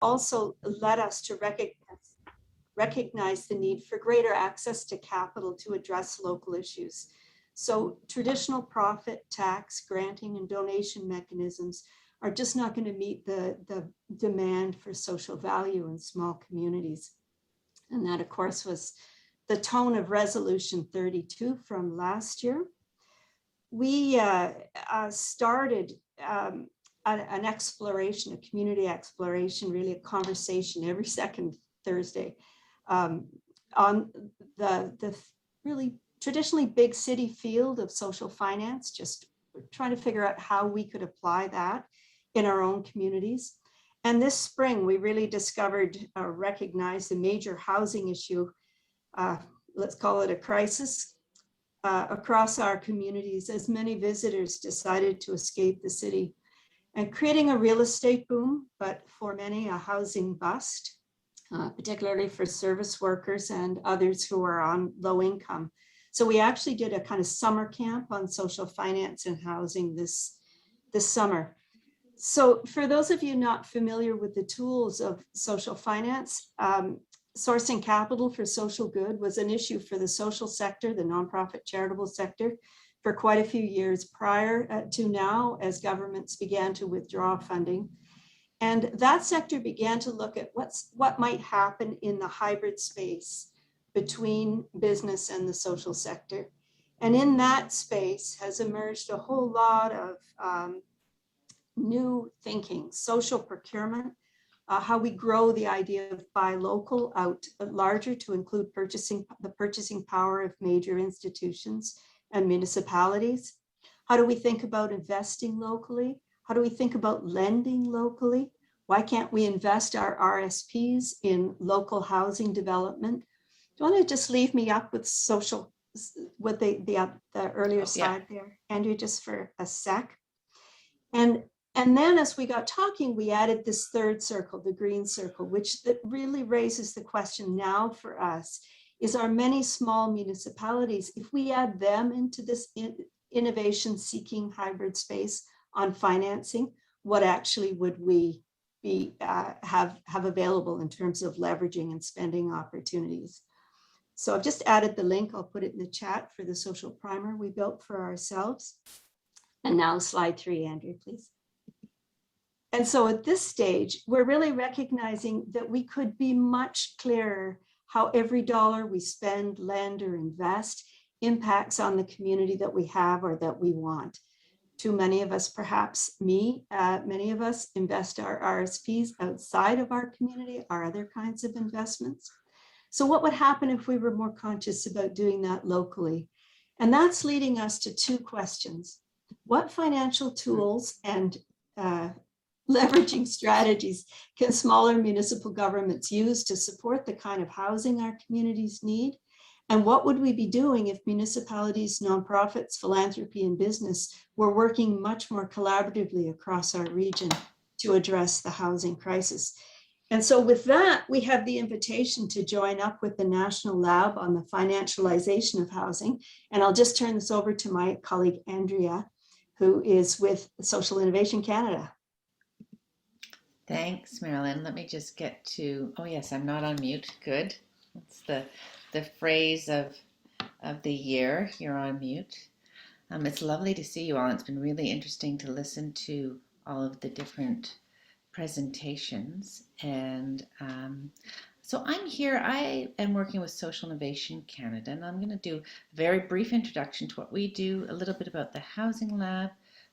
also led us to recognize the need for greater access to capital to address local issues. So traditional profit tax, granting, and donation mechanisms are just not going to meet the demand for social value in small communities. And that, of course, was the tone of Resolution 32 from last year. We started an exploration, a community exploration, really a conversation every second Thursday on the really traditionally big city field of social finance, just trying to figure out how we could apply that in our own communities. And this spring, we really discovered, recognized the major housing issue, let's call it a crisis, across our communities as many visitors decided to escape the city, and creating a real estate boom, but for many a housing bust, particularly for service workers and others who are on low income. So we actually did a kind of summer camp on social finance and housing this summer. So for those of you not familiar with the tools of social finance, sourcing capital for social good was an issue for the social sector, the nonprofit charitable sector, for quite a few years prior to now, as governments began to withdraw funding. And that sector began to look at what might happen in the hybrid space between business and the social sector. And in that space has emerged a whole lot of new thinking, social procurement, how we grow the idea of buy local out larger to include the purchasing power of major institutions and municipalities. How do we think about investing locally? How do we think about lending locally? Why can't we invest our RSPs in local housing development? Do you want to just leave me up with social, with the earlier slide there, Andrew, just for a sec? And then as we got talking, we added this third circle, the green circle, which that really raises the question now for us, is our many small municipalities, if we add them into this innovation-seeking hybrid space on financing, what actually would we have available in terms of leveraging and spending opportunities? So I've just added the link, I'll put it in the chat, for the social primer we built for ourselves. And now slide 3, Andrew, please. And so at this stage, we're really recognizing that we could be much clearer how every dollar we spend, lend, or invest impacts on the community that we have or that we want. Too many of us, perhaps me, many of us invest our RSPs outside of our community, our other kinds of investments. So what would happen if we were more conscious about doing that locally? And that's leading us to 2 questions. What financial tools and leveraging strategies can smaller municipal governments use to support the kind of housing our communities need? And what would we be doing if municipalities, nonprofits, philanthropy, and business were working much more collaboratively across our region to address the housing crisis? And so with that, we have the invitation to join up with the National Lab on the Financialization of Housing. And I'll just turn this over to my colleague, Andrea, who is with Social Innovation Canada. Thanks, Marilyn. Let me just get to, oh yes, I'm not on mute. Good. That's the phrase of the year. You're on mute. It's lovely to see you all. It's been really interesting to listen to all of the different presentations. And so I'm here. I am working with Social Innovation Canada, and I'm going to do a very brief introduction to what we do, a little bit about the Housing Lab,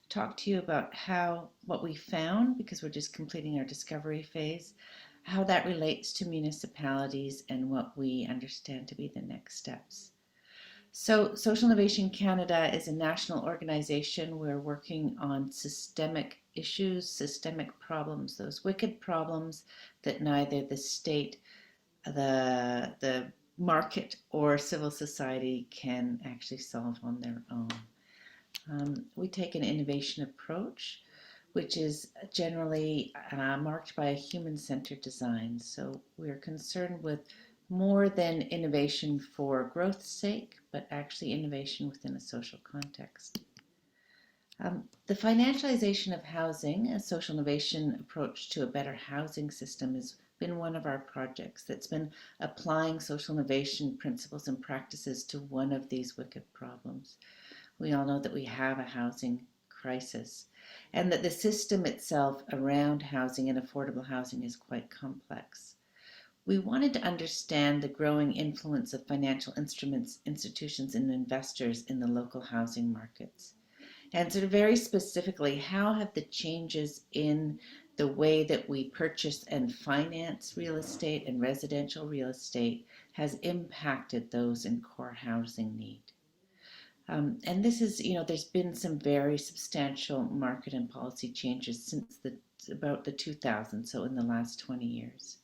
talk to you about what we found, because we're just completing our discovery phase, how that relates to municipalities and what we understand to be the next steps. So Social Innovation Canada is a national organization. We're working on systemic issues, systemic problems, those wicked problems that neither the state, the market, or civil society can actually solve on their own. We take an innovation approach, which is generally marked by a human-centered design. So we're concerned with more than innovation for growth's sake, but actually innovation within a social context. The financialization of housing, a social innovation approach to a better housing system, has been one of our projects that's been applying social innovation principles and practices to one of these wicked problems. We all know that we have a housing crisis and that the system itself around housing and affordable housing is quite complex. We wanted to understand the growing influence of financial instruments, institutions, and investors in the local housing markets. And sort of very specifically, how have the changes in the way that we purchase and finance real estate and residential real estate has impacted those in core housing need? And this is, there's been some very substantial market and policy changes since about the 2000s, so in the last 20 years.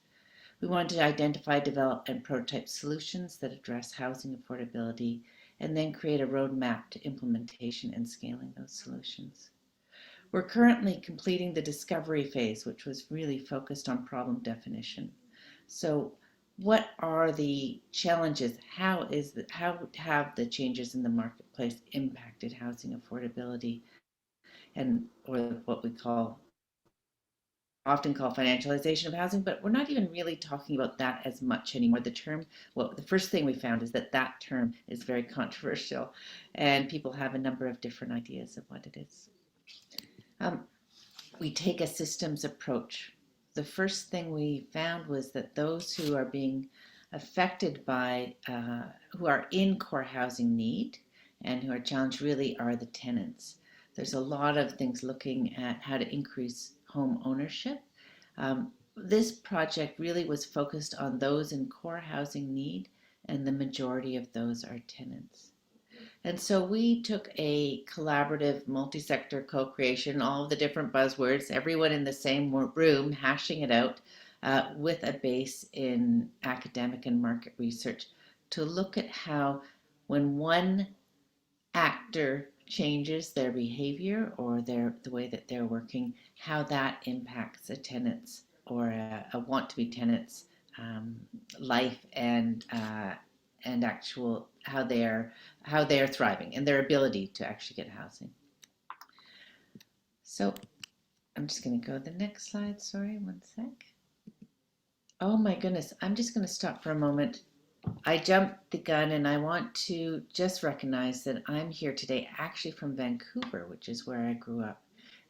We wanted to identify, develop, and prototype solutions that address housing affordability and then create a roadmap to implementation and scaling those solutions. We're currently completing the discovery phase, which was really focused on problem definition. So what are the challenges? How have the changes in the marketplace impacted housing affordability and or what we call often call financialization of housing, but we're not even really talking about that as much anymore. The first thing we found is that term is very controversial and people have a number of different ideas of what it is. We take a systems approach. The first thing we found was that those who are being affected by, who are in core housing need and who are challenged really are the tenants. There's a lot of things looking at how to increase home ownership. This project really was focused on those in core housing need, and the majority of those are tenants. And so we took a collaborative multi-sector co-creation, all of the different buzzwords, everyone in the same room hashing it out with a base in academic and market research to look at how when one actor changes their behavior or the way that they're working, how that impacts a tenant's or a want-to-be tenant's life and actual how they're thriving and their ability to actually get housing. So I'm just going to go to the next slide. Sorry, one sec. Oh my goodness, I'm just going to stop for a moment. I jumped the gun and I want to just recognize that I'm here today actually from Vancouver, which is where I grew up.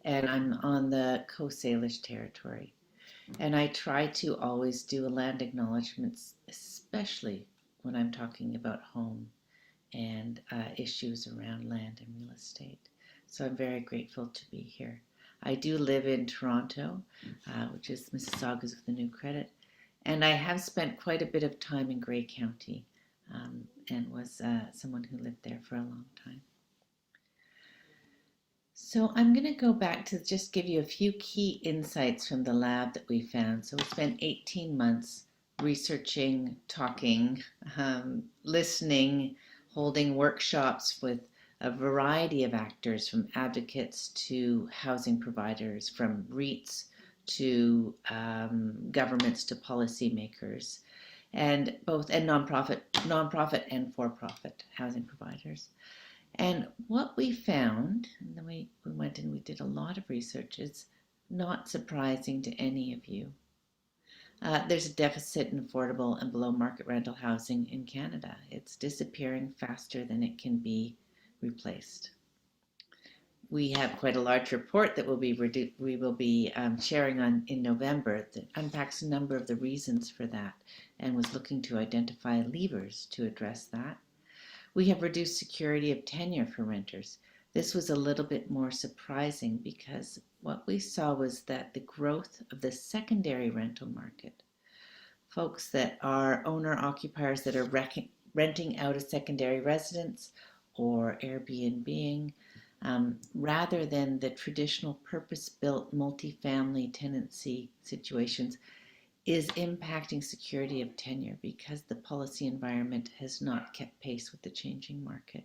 And I'm on the Coast Salish territory. And I try to always do a land acknowledgements, especially when I'm talking about home and issues around land and real estate. So I'm very grateful to be here. I do live in Toronto, which is Mississaugas with a new credit. And I have spent quite a bit of time in Grey County and was someone who lived there for a long time. So I'm going to go back to just give you a few key insights from the lab that we found. So we spent 18 months researching, talking, listening, holding workshops with a variety of actors, from advocates to housing providers, from REITs to governments to policymakers, and nonprofit and for-profit housing providers. And what we found, and then we went and we did a lot of research, is not surprising to any of you. There's a deficit in affordable and below market rental housing in Canada. It's disappearing faster than it can be replaced. We have quite a large report that we will be sharing in November that unpacks a number of the reasons for that and was looking to identify levers to address that. We have reduced security of tenure for renters. This was a little bit more surprising because what we saw was that the growth of the secondary rental market, folks that are owner-occupiers that are renting out a secondary residence or Airbnb, rather than the traditional purpose-built multifamily tenancy situations, is impacting security of tenure because the policy environment has not kept pace with the changing market.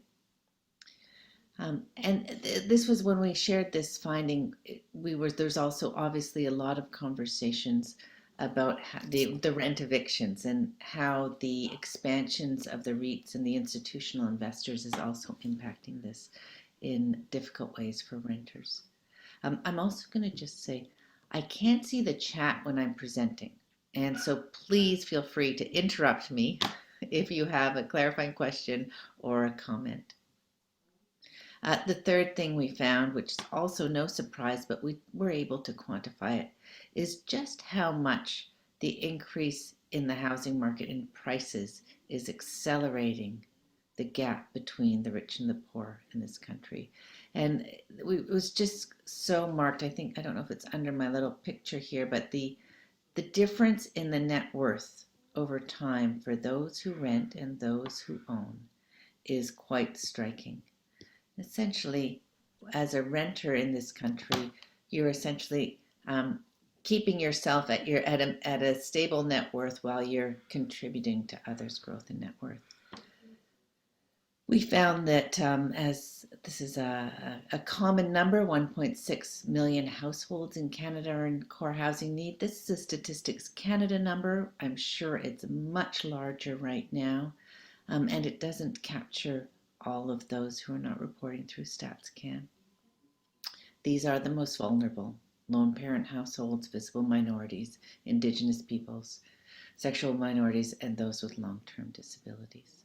This was when we shared this finding, there's also obviously a lot of conversations about the rent evictions and how the expansions of the REITs and the institutional investors is also impacting this. in difficult ways for renters. I'm also going to just say, I can't see the chat when I'm presenting. And so please feel free to interrupt me if you have a clarifying question or a comment. The third thing we found, which is also no surprise, but we were able to quantify it, is just how much the increase in the housing market and prices is accelerating the gap between the rich and the poor in this country. And it was just so marked. I don't know if it's under my little picture here, but the difference in the net worth over time for those who rent and those who own is quite striking. Essentially, as a renter in this country, you're essentially keeping yourself at a stable net worth while you're contributing to others' growth in net worth. We found that as this is a common number, 1.6 million households in Canada are in core housing need. This is a Statistics Canada number. I'm sure it's much larger right now, and it doesn't capture all of those who are not reporting through StatsCan. These are the most vulnerable: lone parent households, visible minorities, Indigenous peoples, sexual minorities, and those with long-term disabilities.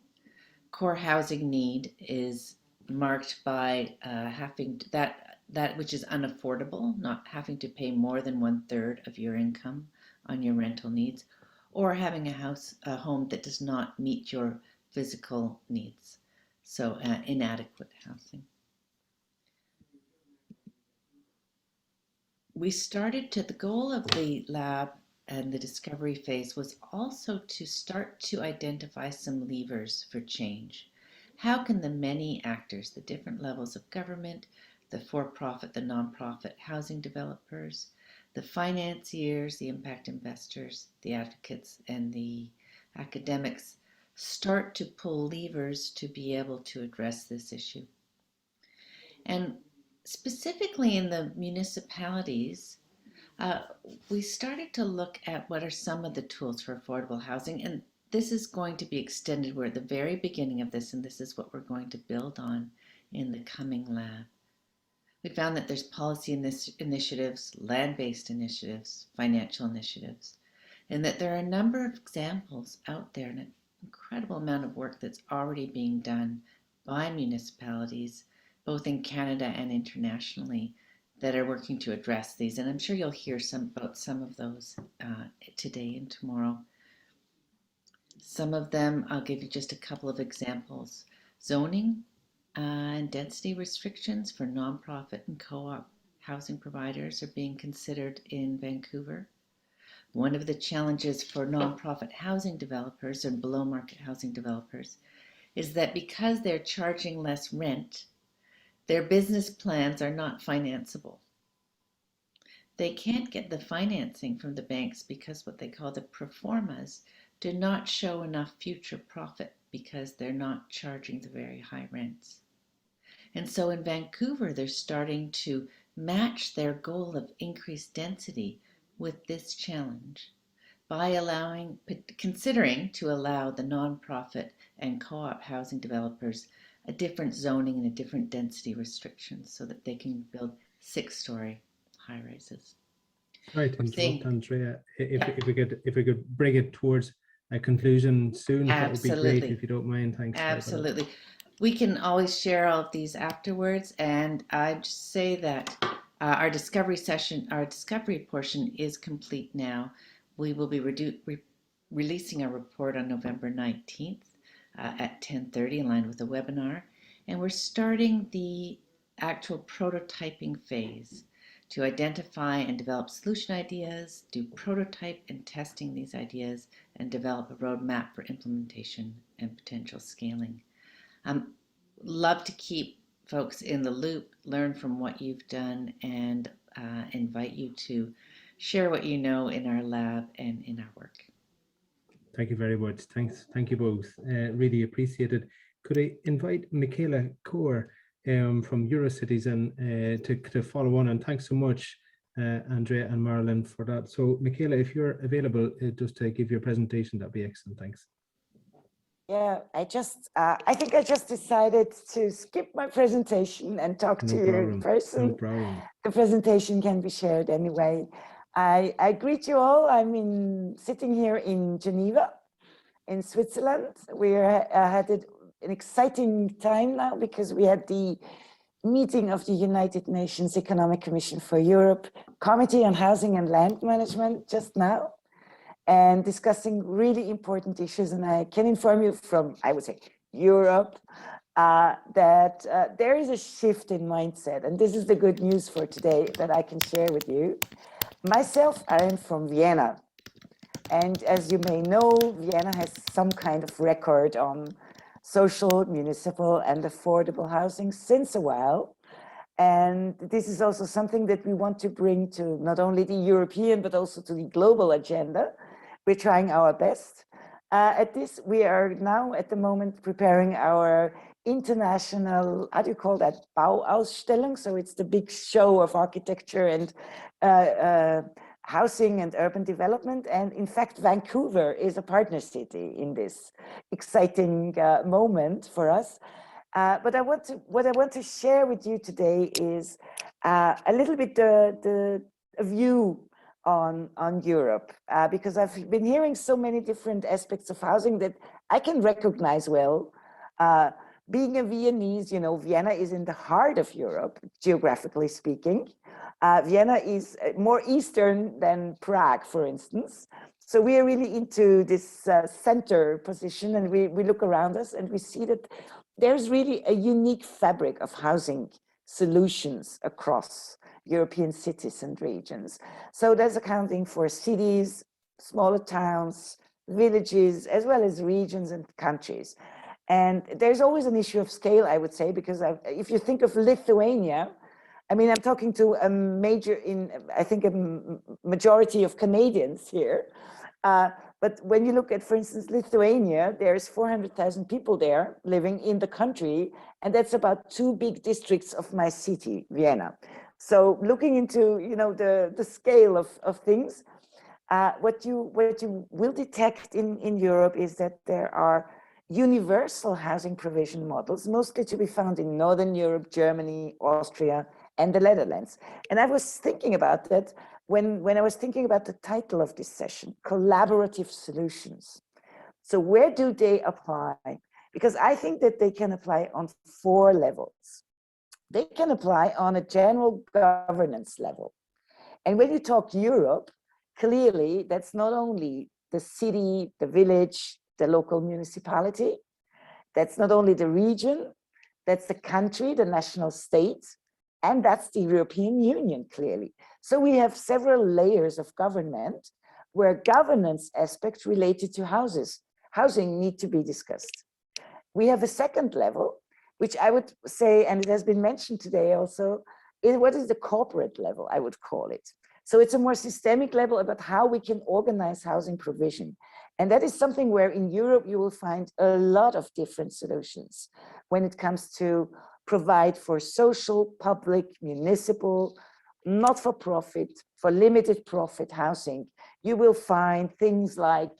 Core housing need is marked by having that which is unaffordable, not having to pay more than 1/3 of your income on your rental needs, or having a home that does not meet your physical needs. So inadequate housing. The goal of the lab and the discovery phase was also to start to identify some levers for change. How can the many actors, the different levels of government, the for-profit, the non-profit housing developers, the financiers, the impact investors, the advocates, and the academics start to pull levers to be able to address this issue? And specifically in the municipalities, we started to look at what are some of the tools for affordable housing, and this is going to be extended. We're at the very beginning of this, and this is what we're going to build on in the coming lab. We found that there's policy initiatives, land-based initiatives, financial initiatives, and that there are a number of examples out there, and an incredible amount of work that's already being done by municipalities, both in Canada and internationally, that are working to address these. And I'm sure you'll hear about some of those today and tomorrow. Some of them, I'll give you just a couple of examples. Zoning and density restrictions for nonprofit and co-op housing providers are being considered in Vancouver. One of the challenges for nonprofit housing developers and below market housing developers is that because they're charging less rent, their business plans are not financeable. They can't get the financing from the banks because what they call the pro formas do not show enough future profit because they're not charging the very high rents. And so in Vancouver, they're starting to match their goal of increased density with this challenge by considering to allow the nonprofit and co-op housing developers a different zoning and a different density restrictions so that they can build 6-story high rises. Sorry to interrupt, Andrea. If we could bring it towards a conclusion soon, that would be great, if you don't mind. Thanks. Absolutely. We can always share all of these afterwards, and I'd just say that our discovery portion is complete now. We will be releasing a report on November 19th at 10:30 in line with the webinar, and we're starting the actual prototyping phase to identify and develop solution ideas, do prototype and testing these ideas, and develop a roadmap for implementation and potential scaling. Love to keep folks in the loop, learn from what you've done, and invite you to share what you know in our lab and in our work. Thank you very much. Thanks. Thank you both. Really appreciate it. Could I invite Michaela Kaur from Eurocities and to follow on? And thanks so much, Andrea and Marilyn, for that. So Michaela, if you're available just to give your presentation, that'd be excellent. Thanks. Yeah, I think I just decided to skip my presentation and talk No to you in problem. No person. problem. The presentation can be shared anyway. I greet you all. I'm sitting here in Geneva, in Switzerland. We're had an exciting time now because we had the meeting of the United Nations Economic Commission for Europe Committee on Housing and Land Management just now, and discussing really important issues. And I can inform you from, I would say, Europe, that there is a shift in mindset. And this is the good news for today that I can share with you. Myself, I am from Vienna. And as you may know, Vienna has some kind of record on social, municipal, and affordable housing since a while. And this is also something that we want to bring to not only the European, but also to the global agenda. We're trying our best. At this, we are now at the moment preparing our international, how do you call that, Bauausstellung? So it's the big show of architecture and housing and urban development. And in fact, Vancouver is a partner city in this exciting moment for us. But what I want to share with you today is a little bit the view on Europe, because I've been hearing so many different aspects of housing that I can recognize well. Being a Viennese, you know, Vienna is in the heart of Europe, geographically speaking. Vienna is more eastern than Prague, for instance. So we are really into this center position, and we look around us and we see that there's really a unique fabric of housing solutions across European cities and regions. So that's accounting for cities, smaller towns, villages, as well as regions and countries. And there's always an issue of scale, I would say, because if you think of Lithuania, I mean, I'm talking to a I think a majority of Canadians here. But when you look at, for instance, Lithuania, there's 400,000 people there living in the country, and that's about 2 big districts of my city, Vienna. So looking into, you know, the scale of things, what you will detect in Europe is that there are universal housing provision models, mostly to be found in Northern Europe, Germany, Austria, and the Netherlands. And I was thinking about that when I was thinking about the title of this session, Collaborative Solutions. So where do they apply? Because I think that they can apply on 4 levels. They can apply on a general governance level. And when you talk Europe, clearly that's not only the city, the village, the local municipality, that's not only the region, that's the country, the national state, and that's the European Union, clearly. So we have several layers of government where governance aspects related to housing need to be discussed. We have a second level, which I would say, and it has been mentioned today also, is what is the corporate level, I would call it. So it's a more systemic level about how we can organize housing provision. And that is something where in Europe you will find a lot of different solutions when it comes to provide for social, public, municipal, not-for-profit, for limited profit housing. You will find things like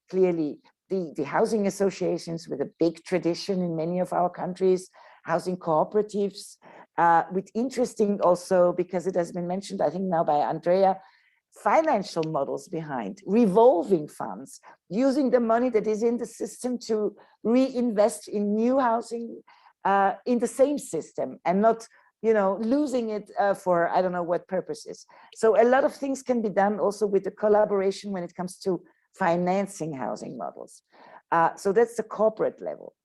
clearly the housing associations with a big tradition in many of our countries, housing cooperatives, with interesting also, because it has been mentioned, I think now by Andrea, financial models behind, revolving funds, using the money that is in the system to reinvest in new housing in the same system and not, you know, losing it for I don't know what purposes. So a lot of things can be done also with the collaboration when it comes to financing housing models. So that's the corporate level.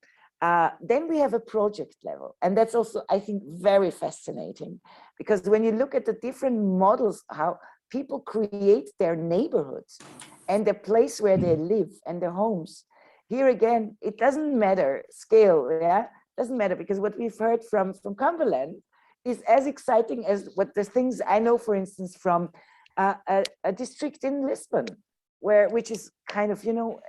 Then we have a project level, and that's also, I think, very fascinating, because when you look at the different models, how people create their neighborhoods and the place where they live and their homes, here again, it doesn't matter scale, yeah, doesn't matter, because what we've heard from Cumberland is as exciting as what the things I know, for instance, from a district in Lisbon, which is kind of, you know,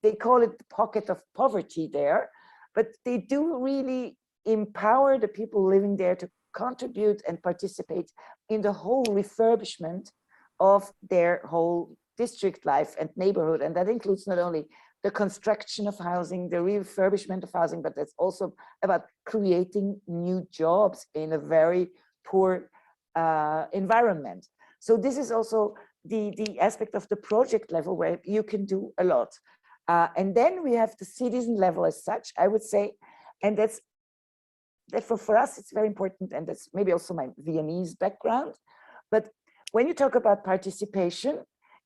they call it the pocket of poverty there, but they do really empower the people living there to contribute and participate in the whole refurbishment of their whole district life and neighborhood. And that includes not only the construction of housing, the refurbishment of housing, but it's also about creating new jobs in a very poor environment. So this is also the aspect of the project level where you can do a lot. And then we have the citizen level as such, I would say, and that's therefore for us, it's very important, and that's maybe also my Viennese background. But when you talk about participation,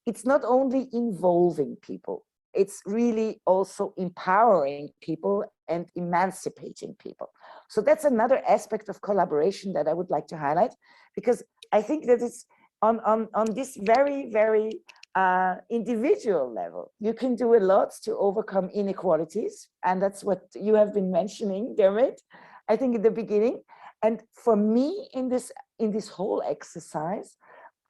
it's not only involving people, it's really also empowering people and emancipating people. So that's another aspect of collaboration that I would like to highlight, because I think that it's on this very, very individual level, you can do a lot to overcome inequalities. And that's what you have been mentioning, Dermot, I think in the beginning. And for me, in this whole exercise,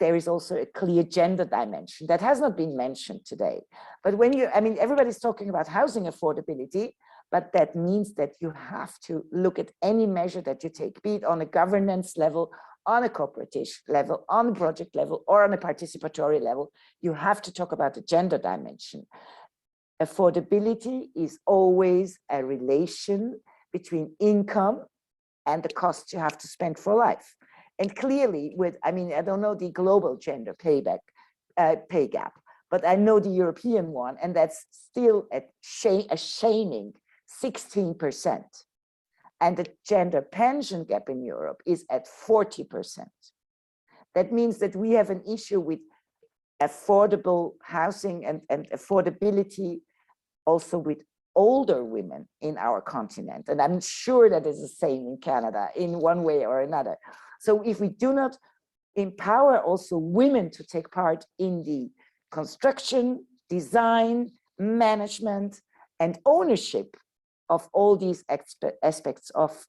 there is also a clear gender dimension that has not been mentioned today. But when you, I mean, everybody's talking about housing affordability, but that means that you have to look at any measure that you take, be it on a governance level, on a cooperative level, on a project level, or on a participatory level, you have to talk about the gender dimension. Affordability is always a relation between income and the cost you have to spend for life. And clearly with, I mean, I don't know the global gender pay gap, but I know the European one, and that's still a shaming 16%. And the gender pension gap in Europe is at 40%. That means that we have an issue with affordable housing and affordability also with older women in our continent. And I'm sure that is the same in Canada in one way or another. So if we do not empower also women to take part in the construction, design, management, and ownership of all these aspects of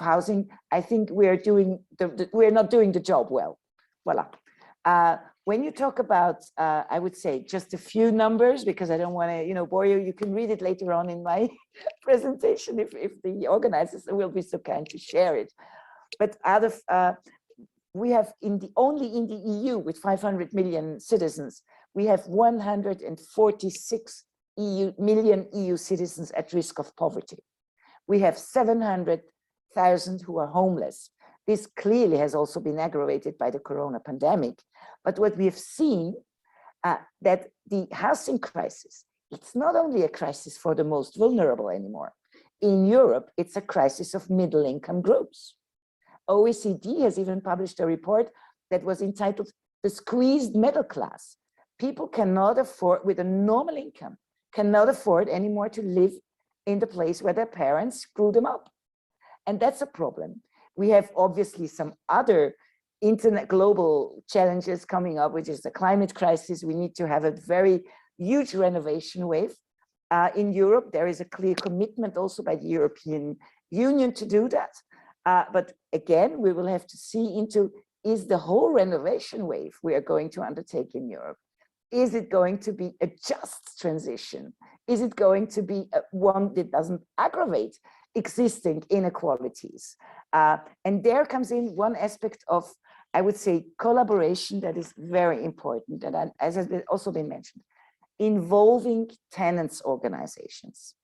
housing, I think we're not doing the job well. Voila. When you talk about, I would say just a few numbers, because I don't want to, bore you. You can read it later on in my presentation if the organizers will be so kind to share it. But out of we have only in the EU with 500 million citizens, we have 146 million EU citizens at risk of poverty. We have 700,000 who are homeless. This clearly has also been aggravated by the corona pandemic. But what we have seen, that the housing crisis, it's not only a crisis for the most vulnerable anymore. In Europe, it's a crisis of middle income groups. OECD has even published a report that was entitled "The Squeezed Middle Class." People cannot afford, with a normal income, cannot afford anymore to live in the place where their parents grew them up. And that's a problem. We have obviously some other global challenges coming up, which is the climate crisis. We need to have a very huge renovation wave. In Europe, there is a clear commitment also by the European Union to do that. But again, we will have to see into, is the whole renovation wave we are going to undertake in Europe, is it going to be a just transition? Is it going to be one that doesn't aggravate existing inequalities? And there comes in one aspect of, I would say, collaboration that is very important, and as has also been mentioned, involving tenants organizations.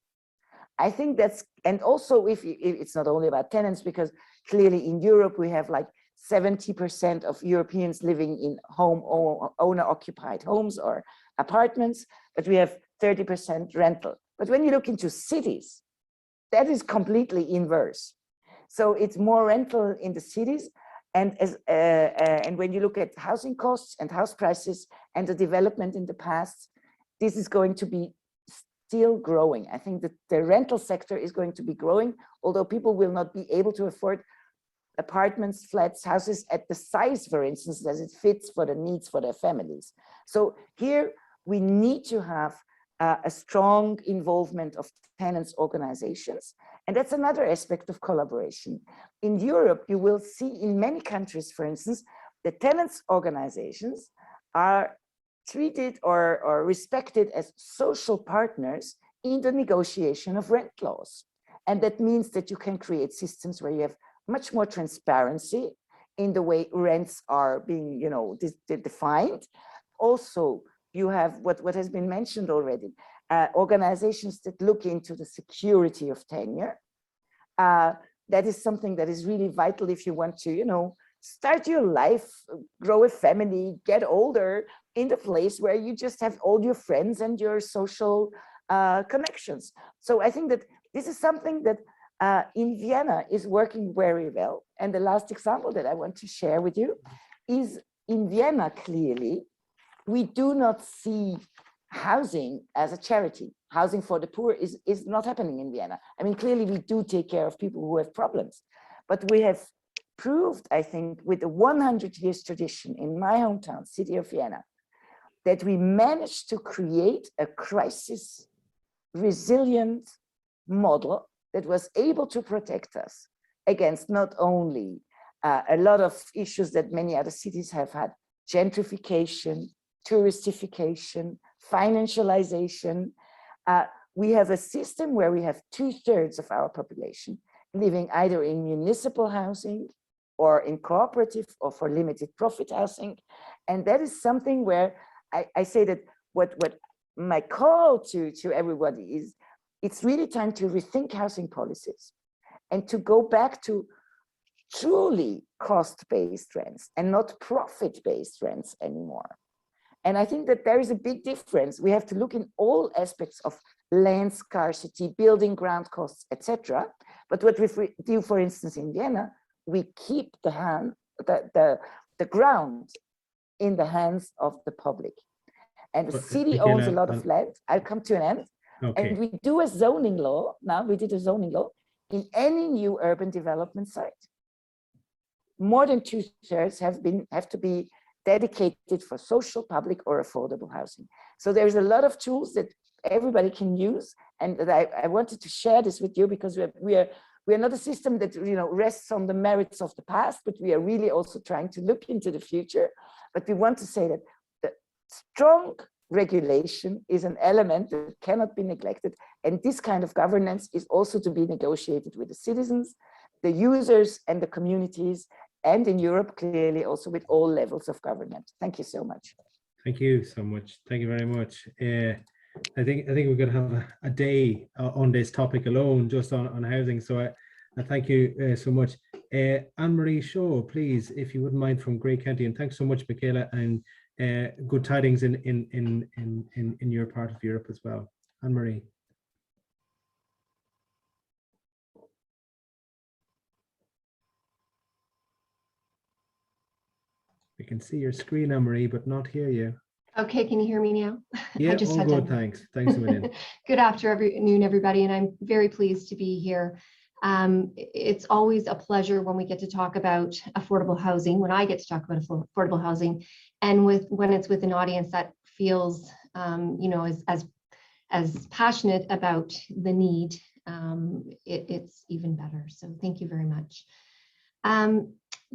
I think that's, and also if it's not only about tenants, because clearly in Europe we have like 70% of Europeans living in owner-occupied homes or apartments, but we have 30% rental. But when you look into cities, that is completely inverse. So it's more rental in the cities, and when you look at housing costs and house prices and the development in the past, this is going to be still growing. I think that the rental sector is going to be growing, although people will not be able to afford apartments, flats, houses at the size, for instance, as it fits for the needs for their families. So here we need to have a strong involvement of tenants organizations. And that's another aspect of collaboration. In Europe, you will see in many countries, for instance, the tenants organizations are treated or respected as social partners in the negotiation of rent laws. And that means that you can create systems where you have much more transparency in the way rents are being, defined. Also, you have what has been mentioned already, organizations that look into the security of tenure. That is something that is really vital if you want to, start your life, grow a family, get older in the place where you just have all your friends and your social connections. So I think that this is something that in Vienna is working very well. And the last example that I want to share with you is in Vienna, clearly, we do not see housing as a charity. Housing for the poor is not happening in Vienna. I mean, clearly we do take care of people who have problems, but we have proved, I think, with a 100 years tradition in my hometown, city of Vienna, that we managed to create a crisis resilient model that was able to protect us against not only a lot of issues that many other cities have had, gentrification, touristification, financialization. We have a system where we have 2/3 of our population living either in municipal housing or in cooperative or for limited profit housing. And that is something where I say that what my call to everybody is, it's really time to rethink housing policies and to go back to truly cost-based rents and not profit-based rents anymore. And I think that there is a big difference. We have to look in all aspects of land scarcity, building ground costs, etc. But what we do, for instance, in Vienna, we keep the ground in the hands of the public. And the city owns a lot of land. I'll come to an end. Okay. And we do a zoning law. Now we did a zoning law in any new urban development site. More than 2/3 have to be dedicated for social, public, or affordable housing. So there's a lot of tools that everybody can use, and that I wanted to share this with you because we are not a system that rests on the merits of the past, but we are really also trying to look into the future. But we want to say that the strong regulation is an element that cannot be neglected, and this kind of governance is also to be negotiated with the citizens, the users, and the communities. And in Europe, clearly also with all levels of government. Thank you so much. Thank you so much. Thank you very much. I think we're going to have a day on this topic alone, just on housing. So I thank you so much. Anne-Marie Shaw, please, if you wouldn't mind, from Grey County. And thanks so much, Michaela, and good tidings in your part of Europe as well. Anne-Marie. We can see your screen, Anne-Marie, but not hear you. Okay, can you hear me now? Yeah, all good, thanks. Thanks a million. Good afternoon, everybody, and I'm very pleased to be here. It's always a pleasure when we get to talk about affordable housing, when I get to talk about affordable housing, and when it's with an audience that feels, as passionate about the need, it's even better. So thank you very much.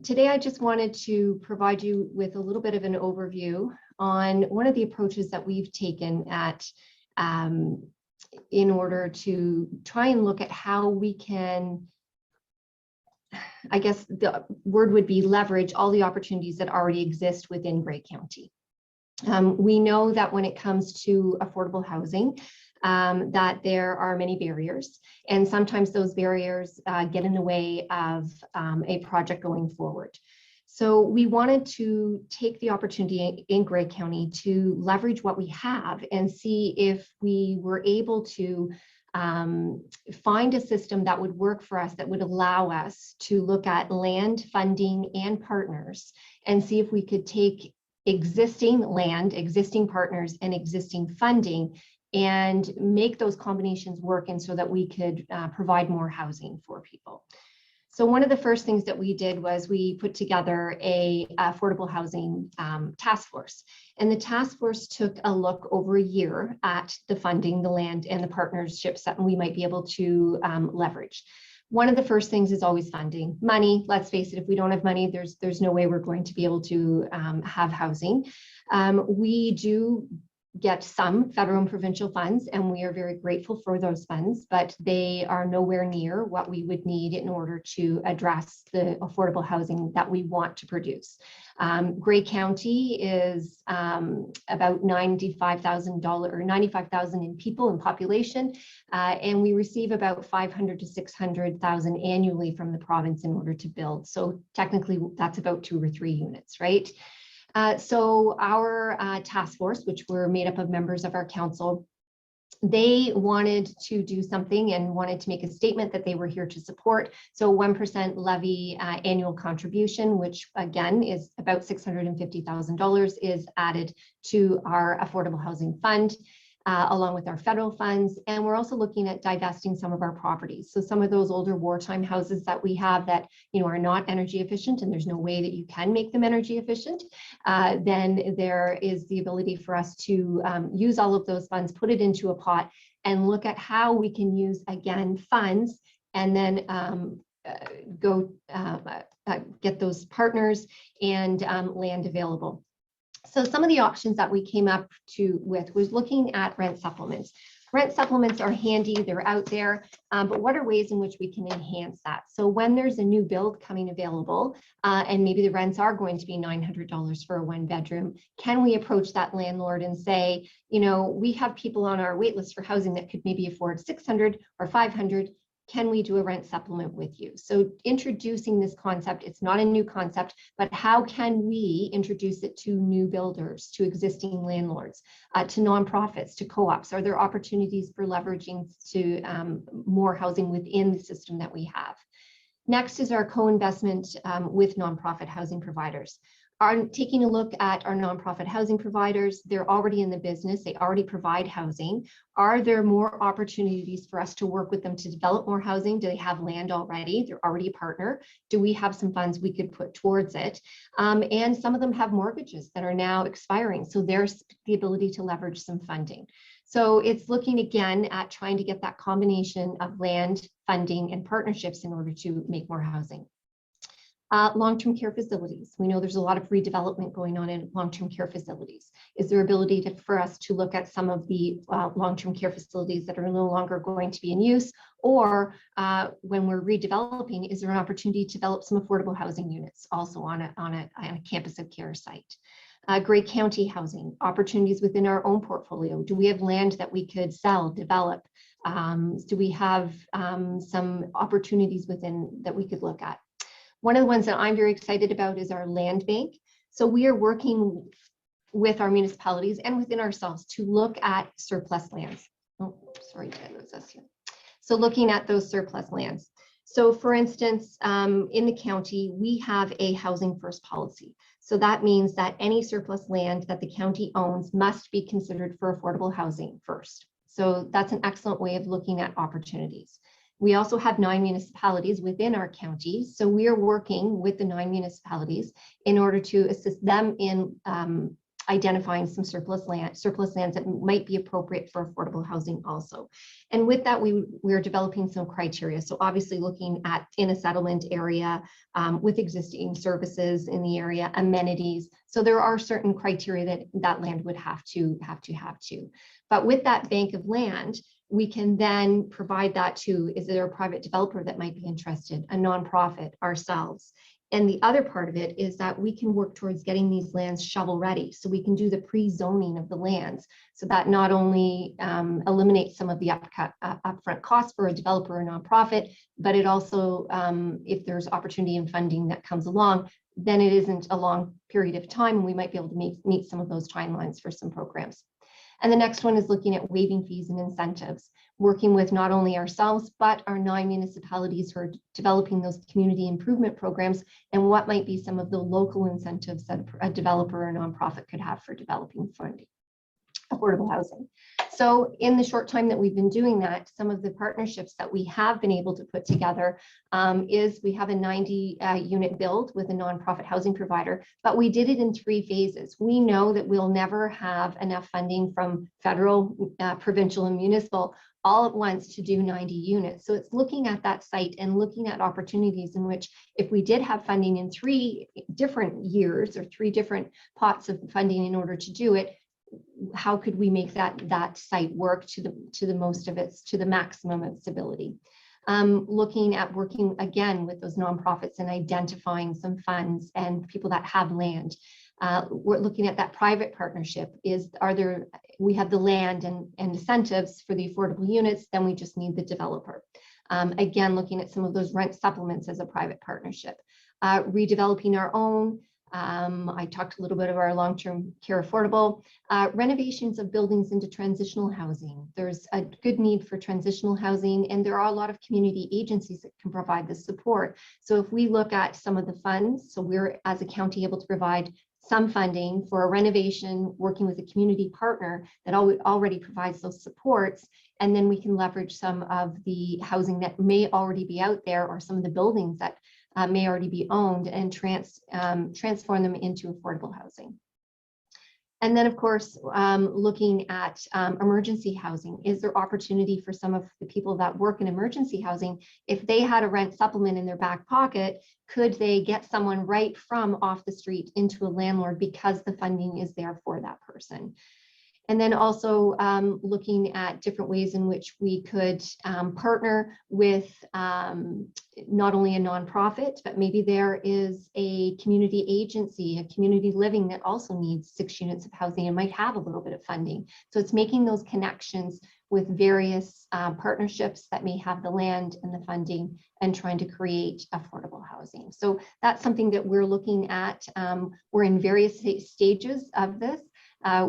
Today, I just wanted to provide you with a little bit of an overview on one of the approaches that we've taken in order to try and look at how we can, I guess the word would be leverage all the opportunities that already exist within Grey County. We know that when it comes to affordable housing, that there are many barriers, and sometimes those barriers get in the way of a project going forward. So we wanted to take the opportunity in Grey County to leverage what we have and see if we were able to find a system that would work for us, that would allow us to look at land, funding, and partners, and see if we could take existing land, existing partners, and existing funding and make those combinations work, and so that we could provide more housing for people. So one of the first things that we did was we put together a affordable housing task force. And the task force took a look over a year at the funding, the land, and the partnerships that we might be able to leverage. One of the first things is always funding. Money, let's face it, if we don't have money, there's no way we're going to be able to have housing. We do get some federal and provincial funds, and we are very grateful for those funds, but they are nowhere near what we would need in order to address the affordable housing that we want to produce. Grey County is about $95,000 or 95,000 in people and population, and we receive about 500 to 600,000 annually from the province in order to build. So technically, that's about 2 or 3 units, right? So our task force, which were made up of members of our council, they wanted to do something and wanted to make a statement that they were here to support. So 1% levy annual contribution, which again is about $650,000, is added to our affordable housing fund, along with our federal funds. And we're also looking at divesting some of our properties. So some of those older wartime houses that we have that, you know, are not energy efficient, and there's no way that you can make them energy efficient, then there is the ability for us to use all of those funds, put it into a pot, and look at how we can use, again, funds, and then go get those partners and land available. So some of the options that we came up with was looking at rent supplements. Rent supplements are handy, they're out there, but what are ways in which we can enhance that? So when there's a new build coming available, and maybe the rents are going to be $900 for a 1-bedroom, can we approach that landlord and say, you know, we have people on our wait list for housing that could maybe afford $600 or $500. Can we do a rent supplement with you? So introducing this concept, it's not a new concept, but how can we introduce it to new builders, to existing landlords, to nonprofits, to co-ops? Are there opportunities for leveraging to more housing within the system that we have? Next is our co-investment with nonprofit housing providers. Taking a look at our nonprofit housing providers, they're already in the business, they already provide housing. Are there more opportunities for us to work with them to develop more housing? Do they have land already? They're already a partner. Do we have some funds we could put towards it? And some of them have mortgages that are now expiring, so there's the ability to leverage some funding. So it's looking again at trying to get that combination of land, funding, and partnerships in order to make more housing. Long-term care facilities. We know there's a lot of redevelopment going on in long-term care facilities. Is there ability for us to look at some of the long-term care facilities that are no longer going to be in use? Or when we're redeveloping, is there an opportunity to develop some affordable housing units also on a campus of care site? Grey County housing, opportunities within our own portfolio. Do we have land that we could sell, develop? Do we have some opportunities within that we could look at? One of the ones that I'm very excited about is our land bank. So we are working with our municipalities and within ourselves to look at surplus lands. Oh, sorry, did I lose us here? So looking at those surplus lands. So for instance, in the county, we have a housing first policy. So that means that any surplus land that the county owns must be considered for affordable housing first. So that's an excellent way of looking at opportunities. We also have 9 municipalities within our county. So we are working with the 9 municipalities in order to assist them in identifying some surplus lands that might be appropriate for affordable housing also. And with that, we're developing some criteria. So obviously looking at in a settlement area with existing services in the area, amenities. So there are certain criteria that land would have to. But with that bank of land, we can then provide that to, is there a private developer that might be interested, a nonprofit, ourselves? And the other part of it is that we can work towards getting these lands shovel ready. So we can do the pre-zoning of the lands so that not only eliminates some of the upfront costs for a developer or nonprofit, but it also, if there's opportunity and funding that comes along, then it isn't a long period of time and we might be able to meet some of those timelines for some programs. And the next one is looking at waiving fees and incentives, working with not only ourselves, but our 9 municipalities who are developing those community improvement programs and what might be some of the local incentives that a developer or nonprofit could have for developing funding, affordable housing. So in the short time that we've been doing that, some of the partnerships that we have been able to put together is we have a 90 unit build with a nonprofit housing provider, but we did it in 3 phases. We know that we'll never have enough funding from federal, provincial, and municipal all at once to do 90 units. So it's looking at that site and looking at opportunities in which if we did have funding in 3 different years or 3 different pots of funding in order to do it, how could we make that site work to the most of its, to the maximum of its ability. Looking at working again with those nonprofits and identifying some funds and people that have land. We're looking at that private partnership. We have the land and incentives for the affordable units, then we just need the developer. Again, looking at some of those rent supplements as a private partnership. Redeveloping our own. I talked a little bit about our long-term care affordable. Renovations of buildings into transitional housing. There's a good need for transitional housing, and there are a lot of community agencies that can provide the support. So if we look at some of the funds, so we're as a county able to provide some funding for a renovation, working with a community partner that already provides those supports, and then we can leverage some of the housing that may already be out there, or some of the buildings that may already be owned, and transform them into affordable housing. And then, of course, looking at emergency housing. Is there opportunity for some of the people that work in emergency housing, if they had a rent supplement in their back pocket, could they get someone right from off the street into a landlord because the funding is there for that person? And then also looking at different ways in which we could partner with not only a nonprofit, but maybe there is a community agency, a community living that also needs 6 units of housing and might have a little bit of funding. So it's making those connections with various partnerships that may have the land and the funding, and trying to create affordable housing. So that's something that we're looking at. We're in various stages of this.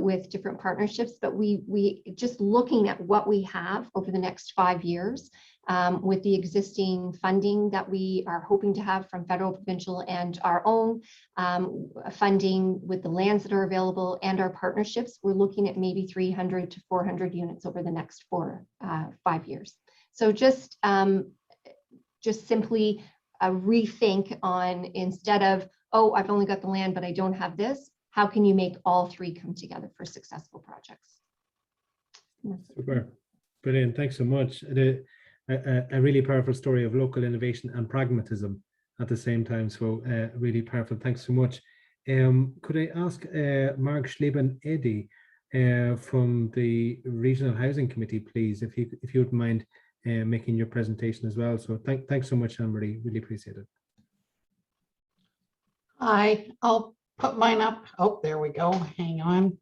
With different partnerships, but we just looking at what we have over the next 5 years with the existing funding that we are hoping to have from federal, provincial, and our own funding with the lands that are available and our partnerships, we're looking at maybe 300 to 400 units over the next 5 years. So just simply a rethink on, instead of, oh, I've only got the land, but I don't have this. How can you make all 3 come together for successful projects? Super, brilliant. Thanks so much. A really powerful story of local innovation and pragmatism at the same time. So really powerful. Thanks so much. Could I ask Mark Schleben-Eddy from the Regional Housing Committee, please, if you wouldn't mind making your presentation as well. So thanks so much, Anne-Marie. Really appreciate it. Hi, I'll put mine up. Oh, there we go. Hang on.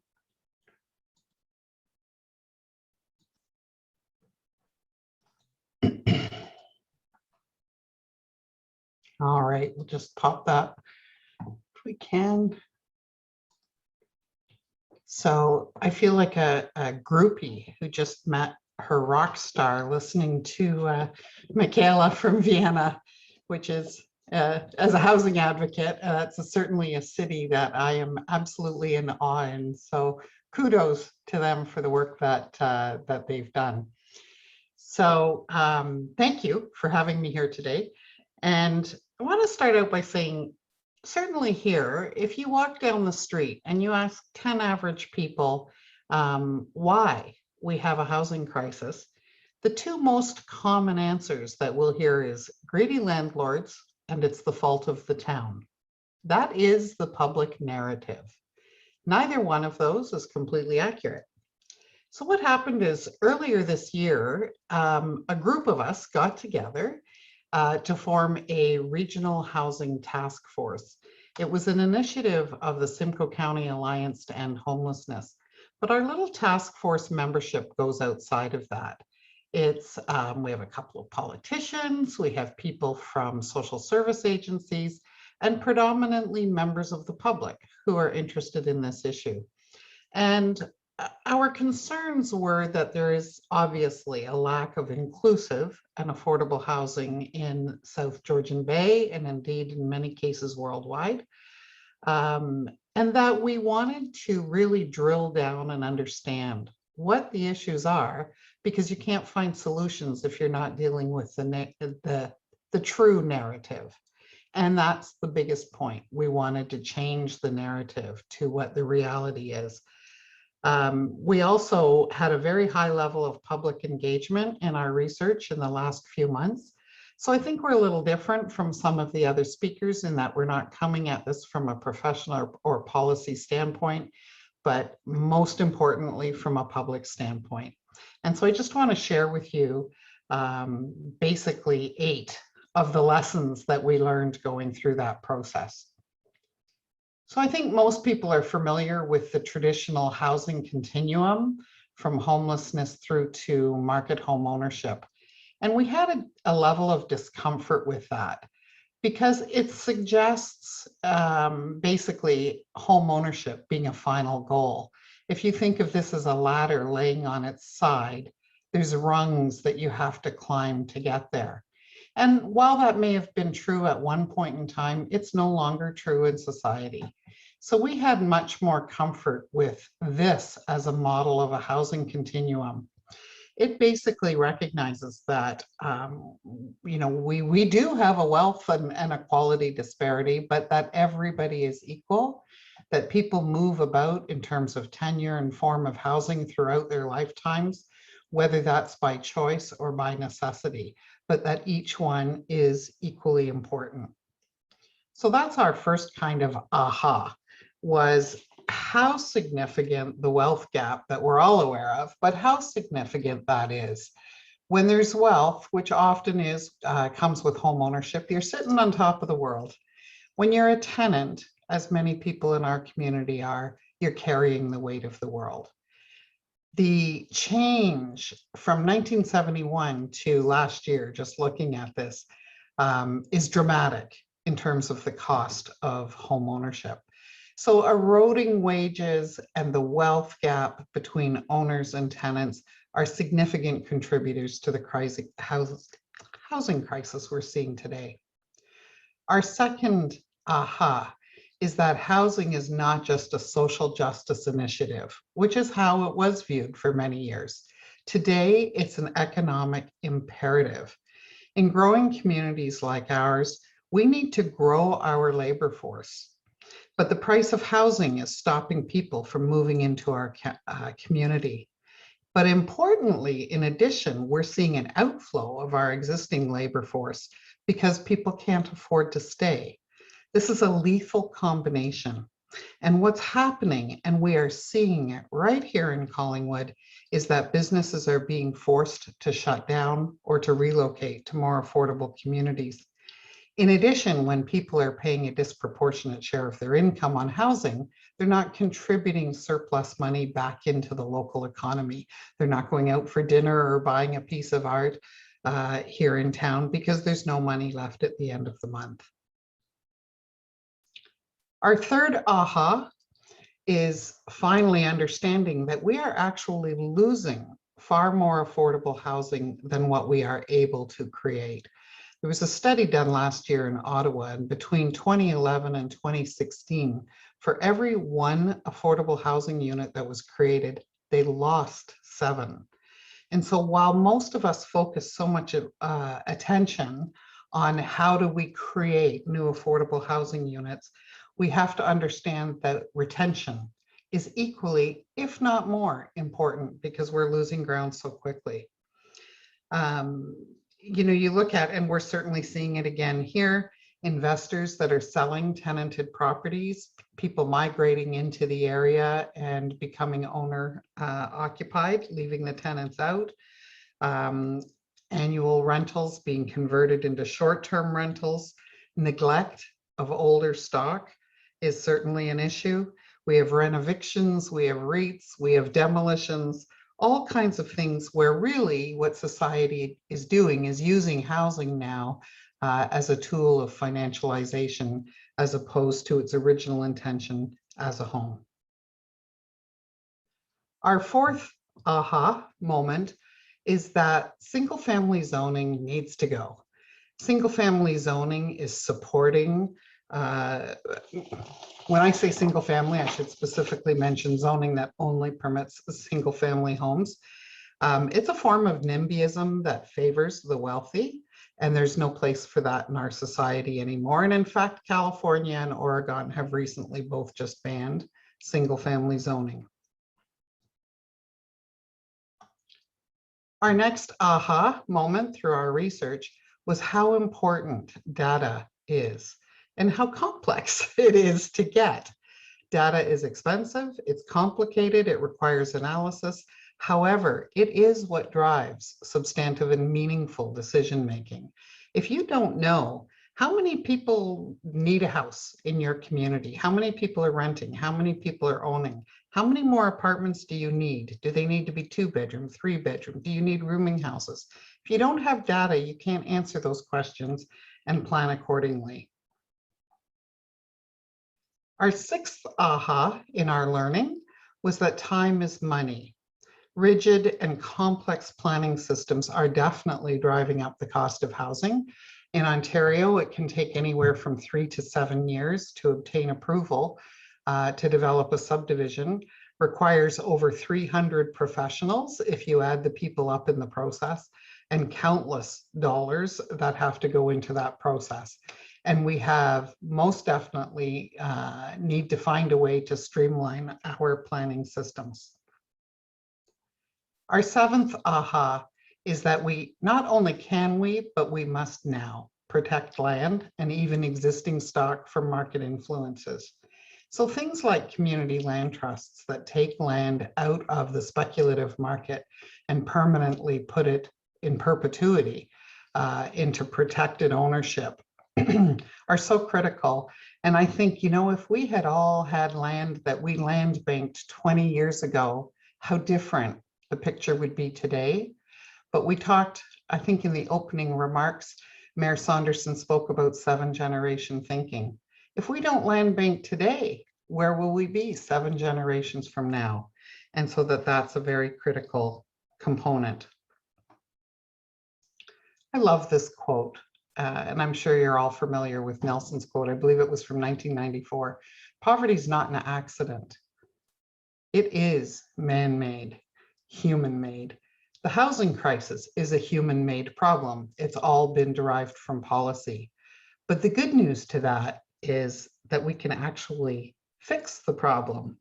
All right, we'll just pop that if we can. So I feel like a groupie who just met her rock star listening to Michaela from Vienna, which is as a housing advocate, it's certainly a city that I am absolutely in awe in. So kudos to them for the work that they've done. So thank you for having me here today. And I want to start out by saying, certainly here, if you walk down the street and you ask 10 average people why we have a housing crisis, the 2 most common answers that we'll hear is greedy landlords, and it's the fault of the town. That is the public narrative. Neither one of those is completely accurate. So what happened is, earlier this year, a group of us got together to form a regional housing task force. It was an initiative of the Simcoe County Alliance to End Homelessness, but our little task force membership goes outside of that. It's we have a couple of politicians, we have people from social service agencies, and predominantly members of the public who are interested in this issue. And our concerns were that there is obviously a lack of inclusive and affordable housing in South Georgian Bay, and indeed in many cases worldwide. And that we wanted to really drill down and understand what the issues are, because you can't find solutions if you're not dealing with the true narrative. And that's the biggest point. We wanted to change the narrative to what the reality is. We also had a very high level of public engagement in our research in the last few months. So I think we're a little different from some of the other speakers in that we're not coming at this from a professional or policy standpoint, but most importantly from a public standpoint. And so I just want to share with you basically 8 of the lessons that we learned going through that process. So I think most people are familiar with the traditional housing continuum from homelessness through to market home ownership. And we had a level of discomfort with that because it suggests basically home ownership being a final goal. If you think of this as a ladder laying on its side, there's rungs that you have to climb to get there. And while that may have been true at one point in time, it's no longer true in society. So we had much more comfort with this as a model of a housing continuum. It basically recognizes that, we do have a wealth and equality disparity, but that everybody is equal, that people move about in terms of tenure and form of housing throughout their lifetimes, whether that's by choice or by necessity, but that each one is equally important. So that's our first kind of aha, was how significant the wealth gap that we're all aware of, but how significant that is. When there's wealth, which often comes with home ownership, you're sitting on top of the world. When you're a tenant, as many people in our community are, you're carrying the weight of the world. The change from 1971 to last year, just looking at this, is dramatic in terms of the cost of home ownership. So eroding wages and the wealth gap between owners and tenants are significant contributors to the housing crisis we're seeing today. Our second aha is that housing is not just a social justice initiative, which is how it was viewed for many years. Today, it's an economic imperative. In growing communities like ours, we need to grow our labor force. But the price of housing is stopping people from moving into our community. But importantly, in addition, we're seeing an outflow of our existing labor force because people can't afford to stay. This is a lethal combination. And what's happening, and we are seeing it right here in Collingwood, is that businesses are being forced to shut down or to relocate to more affordable communities. In addition, when people are paying a disproportionate share of their income on housing, they're not contributing surplus money back into the local economy. They're not going out for dinner or buying a piece of art here in town because there's no money left at the end of the month. Our third aha is finally understanding that we are actually losing far more affordable housing than what we are able to create. There was a study done last year in Ottawa, and between 2011 and 2016, for every 1 affordable housing unit that was created, they lost 7. And so while most of us focus so much attention on how do we create new affordable housing units, we have to understand that retention is equally, if not more, important because we're losing ground so quickly. You look at, and we're certainly seeing it again here, investors that are selling tenanted properties, people migrating into the area and becoming owner occupied, leaving the tenants out. Annual rentals being converted into short-term rentals. Neglect of older stock is certainly an issue. We have renovictions, we have REITs, we have demolitions, all kinds of things where really what society is doing is using housing now as a tool of financialization as opposed to its original intention as a home. Our fourth aha moment is that single-family zoning needs to go. Single-family zoning is supporting, when I say single-family, I should specifically mention zoning that only permits single-family homes. It's a form of NIMBYism that favors the wealthy, and there's no place for that in our society anymore. And in fact, California and Oregon have recently both just banned single-family zoning. Our next aha moment through our research was how important data is and how complex it is to get. Data is expensive, it's complicated, it requires analysis. However, it is what drives substantive and meaningful decision-making. If you don't know how many people need a house in your community, how many people are renting, how many people are owning, how many more apartments do you need? Do they need to be 2-bedroom, 3-bedroom? Do you need rooming houses? If you don't have data, you can't answer those questions and plan accordingly. Our sixth aha in our learning was that time is money. Rigid and complex planning systems are definitely driving up the cost of housing. In Ontario, it can take anywhere from 3 to 7 years to obtain approval to develop a subdivision, requires over 300 professionals if you add the people up in the process, and countless dollars that have to go into that process. And we have most definitely need to find a way to streamline our planning systems. Our seventh aha is that we not only can we, but we must now protect land and even existing stock from market influences. So things like community land trusts that take land out of the speculative market and permanently put it in perpetuity into protected ownership are so critical. And I think, you know, if we had all had land that we land banked 20 years ago, how different the picture would be today. But we talked, I think in the opening remarks, Mayor Saunderson spoke about 7-generation thinking. If we don't land bank today, where will we be 7 generations from now? And so that's a very critical component. I love this quote, and I'm sure you're all familiar with Nelson's quote. I believe it was from 1994. Poverty is not an accident. It is man-made, human-made. The housing crisis is a human-made problem. It's all been derived from policy. But the good news to that is that we can actually fix the problem.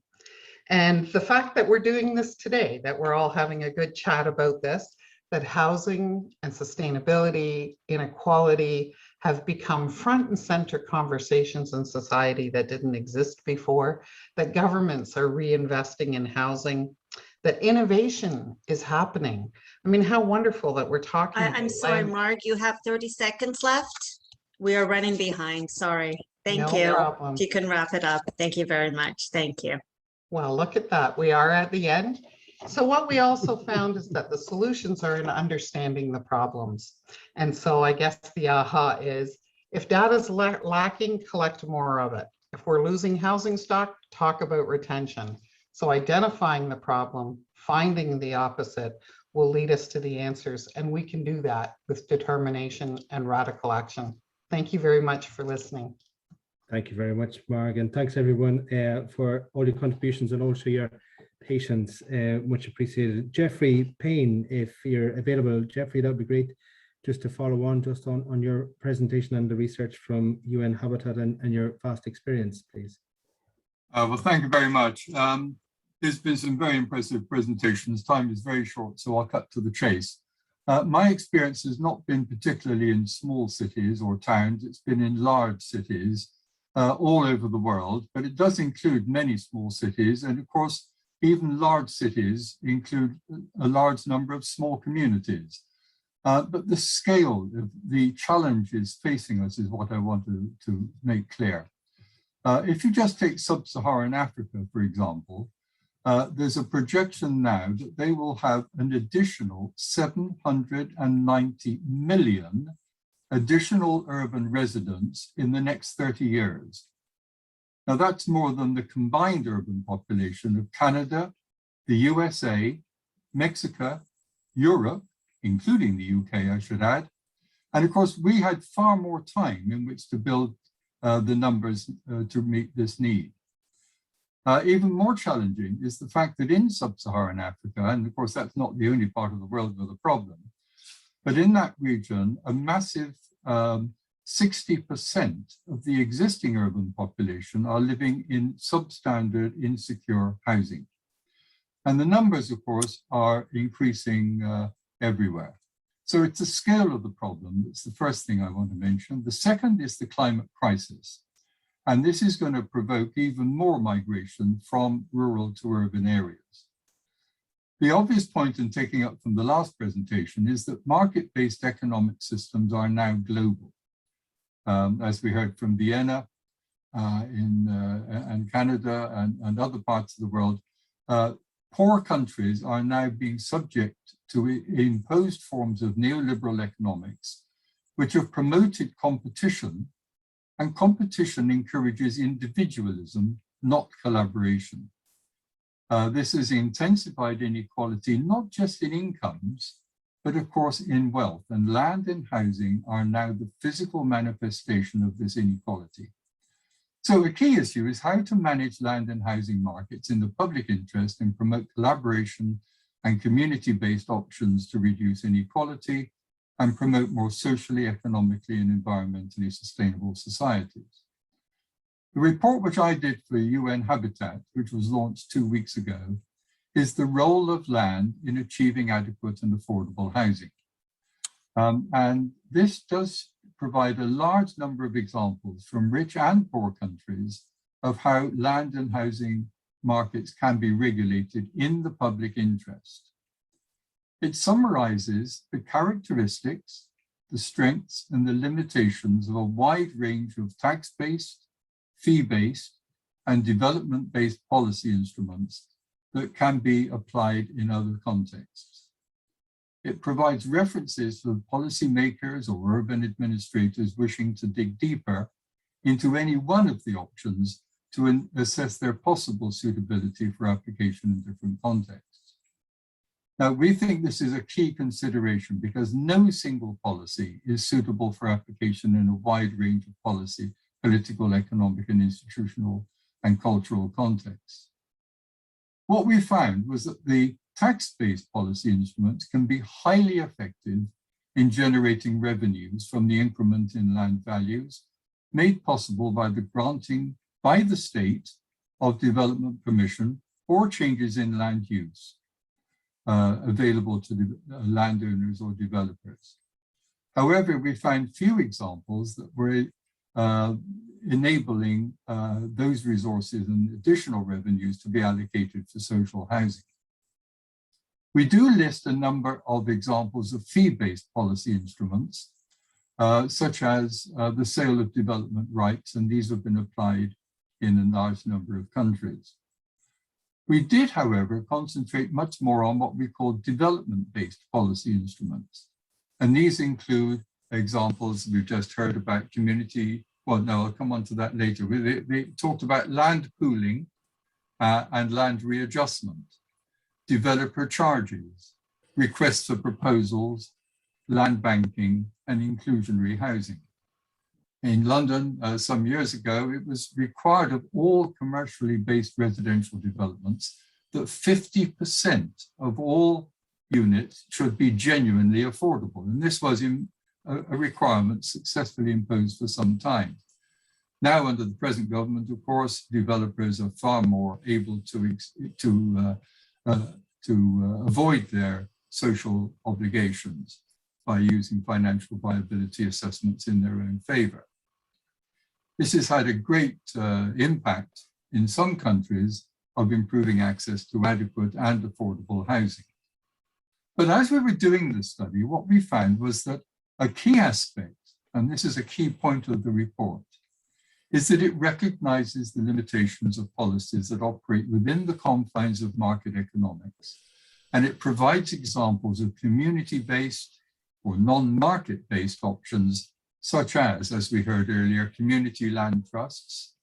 And the fact that we're doing this today, that we're all having a good chat about this, that housing and sustainability, inequality have become front and center conversations in society that didn't exist before, that governments are reinvesting in housing, that innovation is happening. I mean, how wonderful that we're talking about I'm sorry, land. Mark, you have 30 seconds left. We are running behind, sorry. Thank No you. problem. If you can wrap it up. Thank you very much. Thank you. Well, look at that. We are at the end. So what we also found is that the solutions are in understanding the problems. And so I guess the aha is, if data is lacking, collect more of it. If we're losing housing stock, talk about retention. So identifying the problem, finding the opposite will lead us to the answers. And we can do that with determination and radical action. Thank you very much for listening. Thank you very much, Mark, and thanks everyone for all your contributions and also your patience. Much appreciated. Jeffrey Payne, if you're available, Jeffrey, that would be great just to follow on just on your presentation and the research from UN Habitat and your vast experience, please. Well, thank you very much. There's been some very impressive presentations. Time is very short, so I'll cut to the chase. My experience has not been particularly in small cities or towns. It's been in large cities all over the world, but it does include many small cities. And of course, even large cities include a large number of small communities. But the scale of the challenges facing us is what I want to make clear. If you just take sub-Saharan Africa, for example, there's a projection now that they will have an additional 790 million additional urban residents in the next 30 years. Now that's more than the combined urban population of Canada, the USA, Mexico, Europe, including the UK, I should add. And of course, we had far more time in which to build the numbers to meet this need. Even more challenging is the fact that in sub-Saharan Africa, and of course that's not the only part of the world with a problem, but in that region, a massive 60% of the existing urban population are living in substandard, insecure housing. And the numbers, of course, are increasing everywhere. So it's the scale of the problem that's the first thing I want to mention. The second is the climate crisis. And this is going to provoke even more migration from rural to urban areas. The obvious point in taking up from the last presentation is that market-based economic systems are now global. As we heard from Vienna and Canada and other parts of the world, poor countries are now being subject to imposed forms of neoliberal economics, which have promoted competition, and competition encourages individualism, not collaboration. This has intensified inequality, not just in incomes, but of course in wealth, and land and housing are now the physical manifestation of this inequality. So a key issue is how to manage land and housing markets in the public interest and promote collaboration and community-based options to reduce inequality and promote more socially, economically, and environmentally sustainable societies. The report which I did for UN Habitat, which was launched 2 weeks ago, is the role of land in achieving adequate and affordable housing. And this does provide a large number of examples from rich and poor countries of how land and housing markets can be regulated in the public interest. It summarizes the characteristics, the strengths, and the limitations of a wide range of tax-based, fee-based, and development-based policy instruments that can be applied in other contexts. It provides references for policymakers or urban administrators wishing to dig deeper into any one of the options to assess their possible suitability for application in different contexts. Now, we think this is a key consideration because no single policy is suitable for application in a wide range of policy, political, economic, and institutional and cultural contexts. What we found was that the tax-based policy instruments can be highly effective in generating revenues from the increment in land values made possible by the granting by the state of development permission or changes in land use available to the landowners or developers. However, we found few examples that were enabling those resources and additional revenues to be allocated for social housing. We do list a number of examples of fee-based policy instruments, such as the sale of development rights, and these have been applied in a large number of countries. We did, however, concentrate much more on what we call development-based policy instruments. And these include examples we've just heard about community, well, no, I'll come on to that later. They talked about land pooling and land readjustment, developer charges, requests for proposals, land banking, and inclusionary housing. In London, some years ago, it was required of all commercially based residential developments that 50% of all units should be genuinely affordable. And this was a requirement successfully imposed for some time. Now, under the present government, of course, developers are far more able to avoid their social obligations by using financial viability assessments in their own favor. This has had a great impact in some countries of improving access to adequate and affordable housing. But as we were doing this study, what we found was that a key aspect, and this is a key point of the report, is that it recognizes the limitations of policies that operate within the confines of market economics. And it provides examples of community-based or non-market-based options, such as we heard earlier, community land trusts,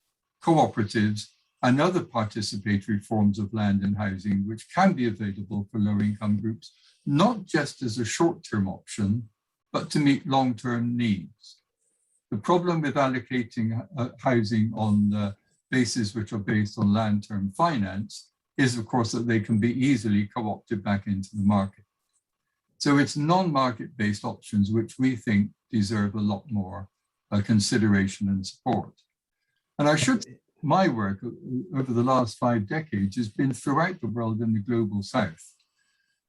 cooperatives, and other participatory forms of land and housing, which can be available for low-income groups, not just as a short-term option, but to meet long-term needs. The problem with allocating housing on the bases which are based on land-term finance is, of course, that they can be easily co-opted back into the market. So it's non-market-based options which we think deserve a lot more consideration and support. And I should say, my work over the last 5 decades has been throughout the world in the global south.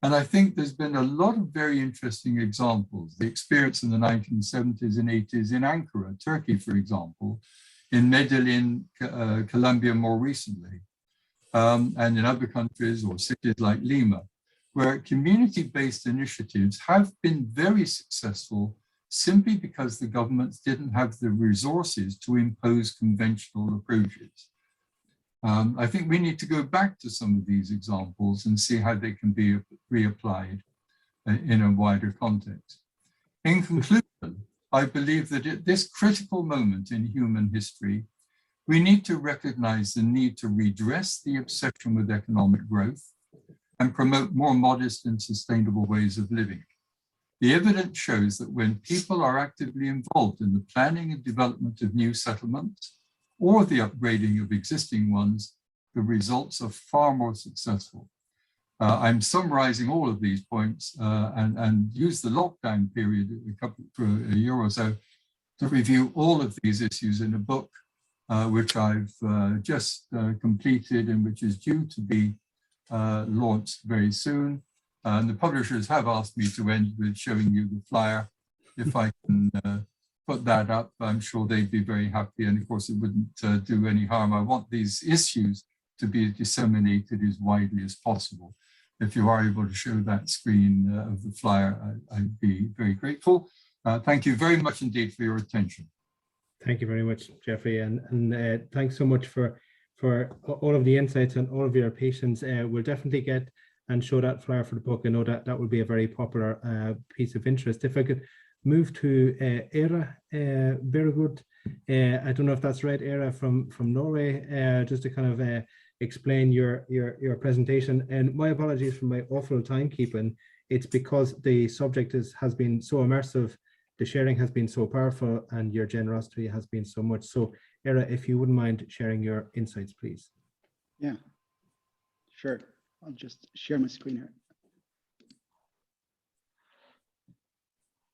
And I think there's been a lot of very interesting examples. The experience in the 1970s and 80s in Ankara, Turkey, for example, in Medellin, Colombia more recently, and in other countries or cities like Lima, where community-based initiatives have been very successful simply because the governments didn't have the resources to impose conventional approaches. I think we need to go back to some of these examples and see how they can be reapplied in a wider context. In conclusion, I believe that at this critical moment in human history, we need to recognize the need to redress the obsession with economic growth and promote more modest and sustainable ways of living. The evidence shows that when people are actively involved in the planning and development of new settlements or the upgrading of existing ones, the results are far more successful. I'm summarizing all of these points and use the lockdown period for a year or so to review all of these issues in a book, which I've just completed and which is due to be launched very soon. And the publishers have asked me to end with showing you the flyer. If I can put that up, I'm sure they'd be very happy. And of course, it wouldn't do any harm. I want these issues to be disseminated as widely as possible. If you are able to show that screen of the flyer, I'd be very grateful. Thank you very much indeed for your attention. Thank you very much, Jeffrey, and thanks so much for all of the insights and all of your patience. We'll definitely get and show that flyer for the book. I know that that will be a very popular piece of interest. If I could move to Era Bergud, I don't know if that's right, Era from Norway, just to kind of explain your presentation. And my apologies for my awful timekeeping. It's because the subject has been so immersive, the sharing has been so powerful, and your generosity has been so much. So, Era, if you wouldn't mind sharing your insights, please. Yeah, sure. I'll just share my screen here.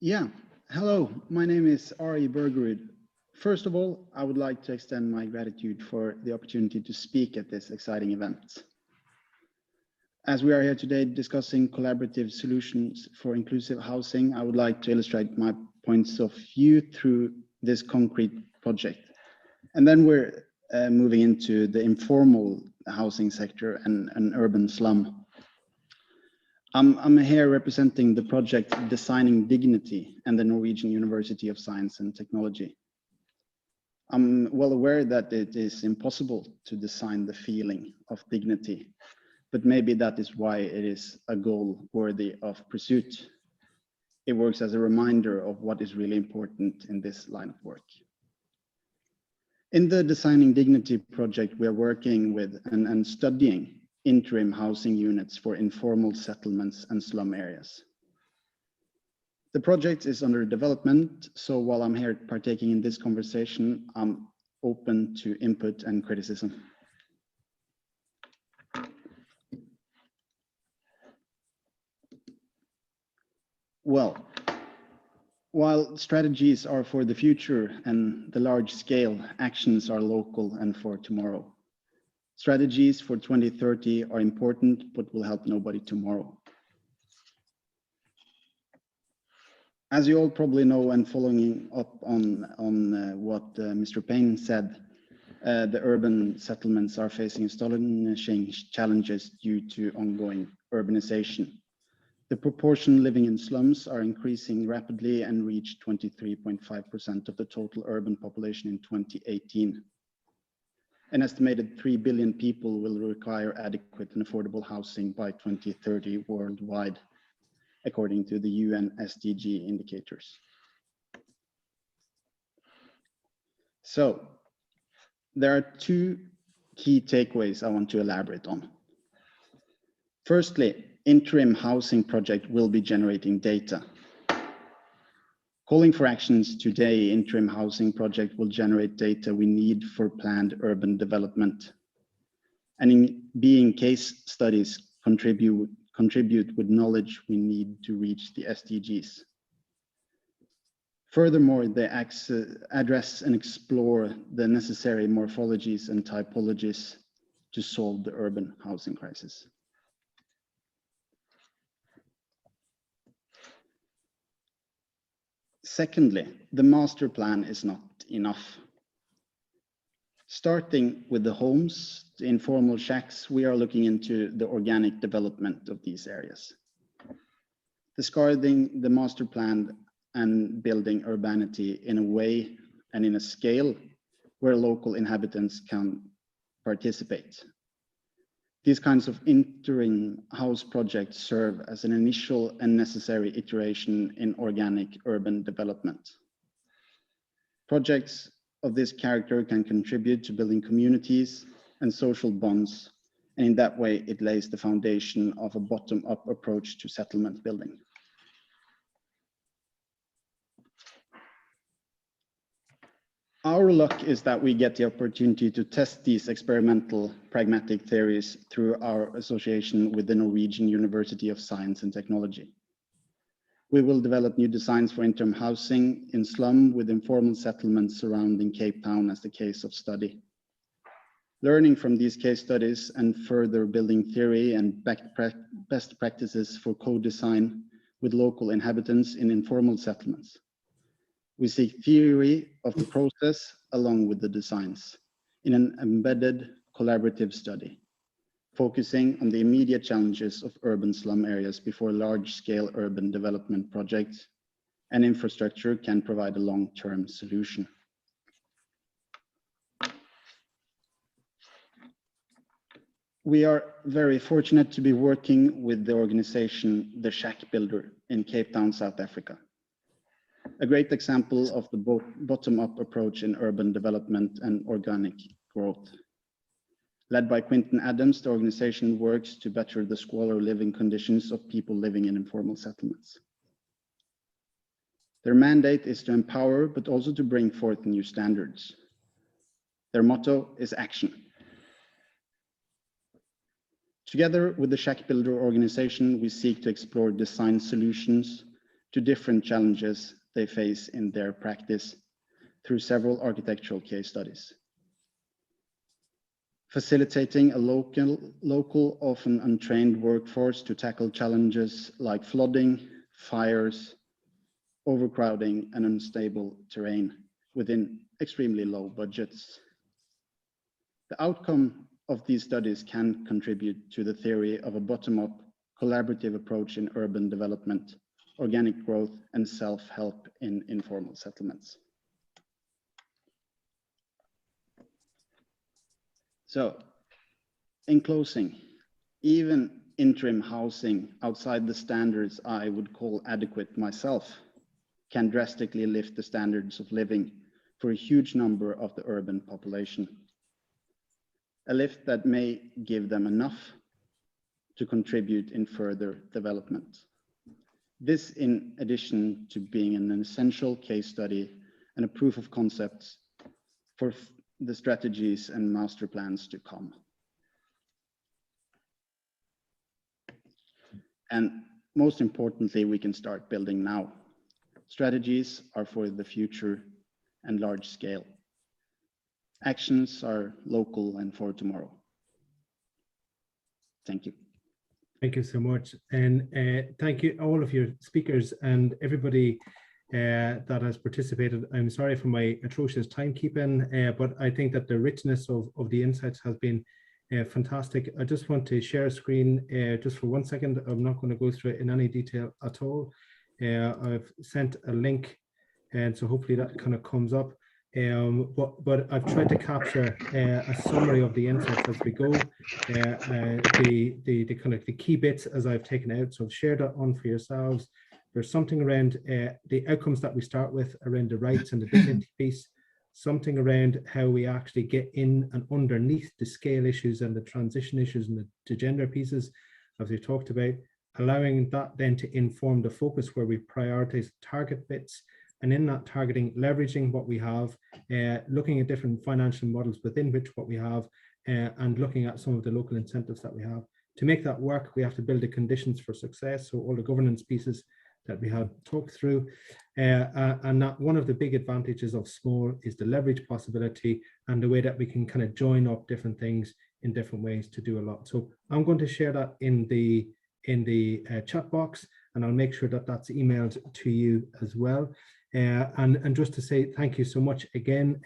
Yeah, hello, my name is Ari Bergerud. First of all, I would like to extend my gratitude for the opportunity to speak at this exciting event. As we are here today discussing collaborative solutions for inclusive housing, I would like to illustrate my points of view through this concrete project. And then we're moving into the informal housing sector and an urban slum. I'm here representing the project Designing Dignity and the Norwegian University of Science and Technology. I'm well aware that it is impossible to design the feeling of dignity, but maybe that is why it is a goal worthy of pursuit. It works as a reminder of what is really important in this line of work. In the Designing Dignity project, we are working with and studying interim housing units for informal settlements and slum areas. The project is under development, so while I'm here partaking in this conversation, I'm open to input and criticism. Well, while strategies are for the future and the large scale actions are local and for tomorrow, strategies for 2030 are important, but will help nobody tomorrow. As you all probably know, and following up on what Mr. Payne said, the urban settlements are facing astonishing challenges due to ongoing urbanization. The proportion living in slums are increasing rapidly and reached 23.5% of the total urban population in 2018. An estimated 3 billion people will require adequate and affordable housing by 2030 worldwide, according to the UN SDG indicators. So, there are two key takeaways I want to elaborate on. Firstly, interim housing project will be generating data. Calling for actions today, interim housing project will generate data we need for planned urban development. And in being case studies contribute with knowledge we need to reach the SDGs. Furthermore, they address and explore the necessary morphologies and typologies to solve the urban housing crisis. Secondly, the master plan is not enough. Starting with the homes, the informal shacks, we are looking into the organic development of these areas. Discarding the master plan and building urbanity in a way and in a scale where local inhabitants can participate. These kinds of interim house projects serve as an initial and necessary iteration in organic urban development. Projects of this character can contribute to building communities and social bonds, and in that way it lays the foundation of a bottom-up approach to settlement building. Our luck is that we get the opportunity to test these experimental pragmatic theories through our association with the Norwegian University of Science and Technology. We will develop new designs for interim housing in slum with informal settlements surrounding Cape Town as the case of study. Learning from these case studies and further building theory and best practices for co-design with local inhabitants in informal settlements. We seek theory of the process along with the designs in an embedded collaborative study, focusing on the immediate challenges of urban slum areas before large-scale urban development projects and infrastructure can provide a long-term solution. We are very fortunate to be working with the organization The Shack Builder in Cape Town, South Africa. A great example of the bottom-up approach in urban development and organic growth. Led by Quinton Adams, the organization works to better the squalor living conditions of people living in informal settlements. Their mandate is to empower, but also to bring forth new standards. Their motto is action. Together with the Shack Builder organization, we seek to explore design solutions to different challenges they face in their practice through several architectural case studies. Facilitating a local, often untrained workforce to tackle challenges like flooding, fires, overcrowding, and unstable terrain within extremely low budgets. The outcome of these studies can contribute to the theory of a bottom-up collaborative approach in urban development, organic growth, and self-help in informal settlements. So, in closing, even interim housing outside the standards I would call adequate myself can drastically lift the standards of living for a huge number of the urban population. A lift that may give them enough to contribute in further development. This in addition to being an essential case study and a proof of concepts for the strategies and master plans to come. And most importantly, we can start building now. Strategies are for the future and large scale. Actions are local and for tomorrow. Thank you. Thank you so much. And thank you all of your speakers and everybody that has participated. I'm sorry for my atrocious timekeeping, but I think that the richness of the insights has been fantastic. I just want to share a screen just for 1 second. I'm not going to go through it in any detail at all. I've sent a link, and so hopefully that kind of comes up. But I've tried to capture a summary of the insights as we go, the kind of the key bits as I've taken out. So I've shared that on for yourselves. There's something around the outcomes that we start with around the rights and the dignity piece, something around how we actually get in and underneath the scale issues and the transition issues and the gender pieces, as we talked about, allowing that then to inform the focus where we prioritize target bits. And in that targeting, leveraging what we have, looking at different financial models within which what we have, and looking at some of the local incentives that we have. To make that work, we have to build the conditions for success. So all the governance pieces that we have talked through. And that one of the big advantages of small is the leverage possibility and the way that we can kind of join up different things in different ways to do a lot. So I'm going to share that in the chat box, and I'll make sure that that's emailed to you as well. And just to say thank you so much again.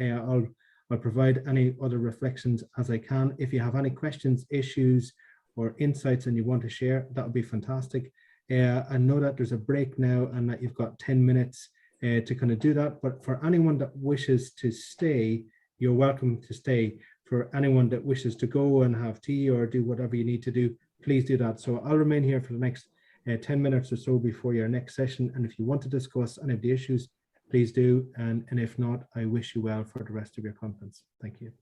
I'll provide any other reflections as I can. If you have any questions, issues, or insights and you want to share, that would be fantastic. I know that there's a break now and that you've got 10 minutes to kind of do that. But for anyone that wishes to stay, you're welcome to stay. For anyone that wishes to go and have tea or do whatever you need to do, please do that. So I'll remain here for the next 10 minutes or so before your next session. And if you want to discuss any of the issues, please do. And if not, I wish you well for the rest of your conference. Thank you.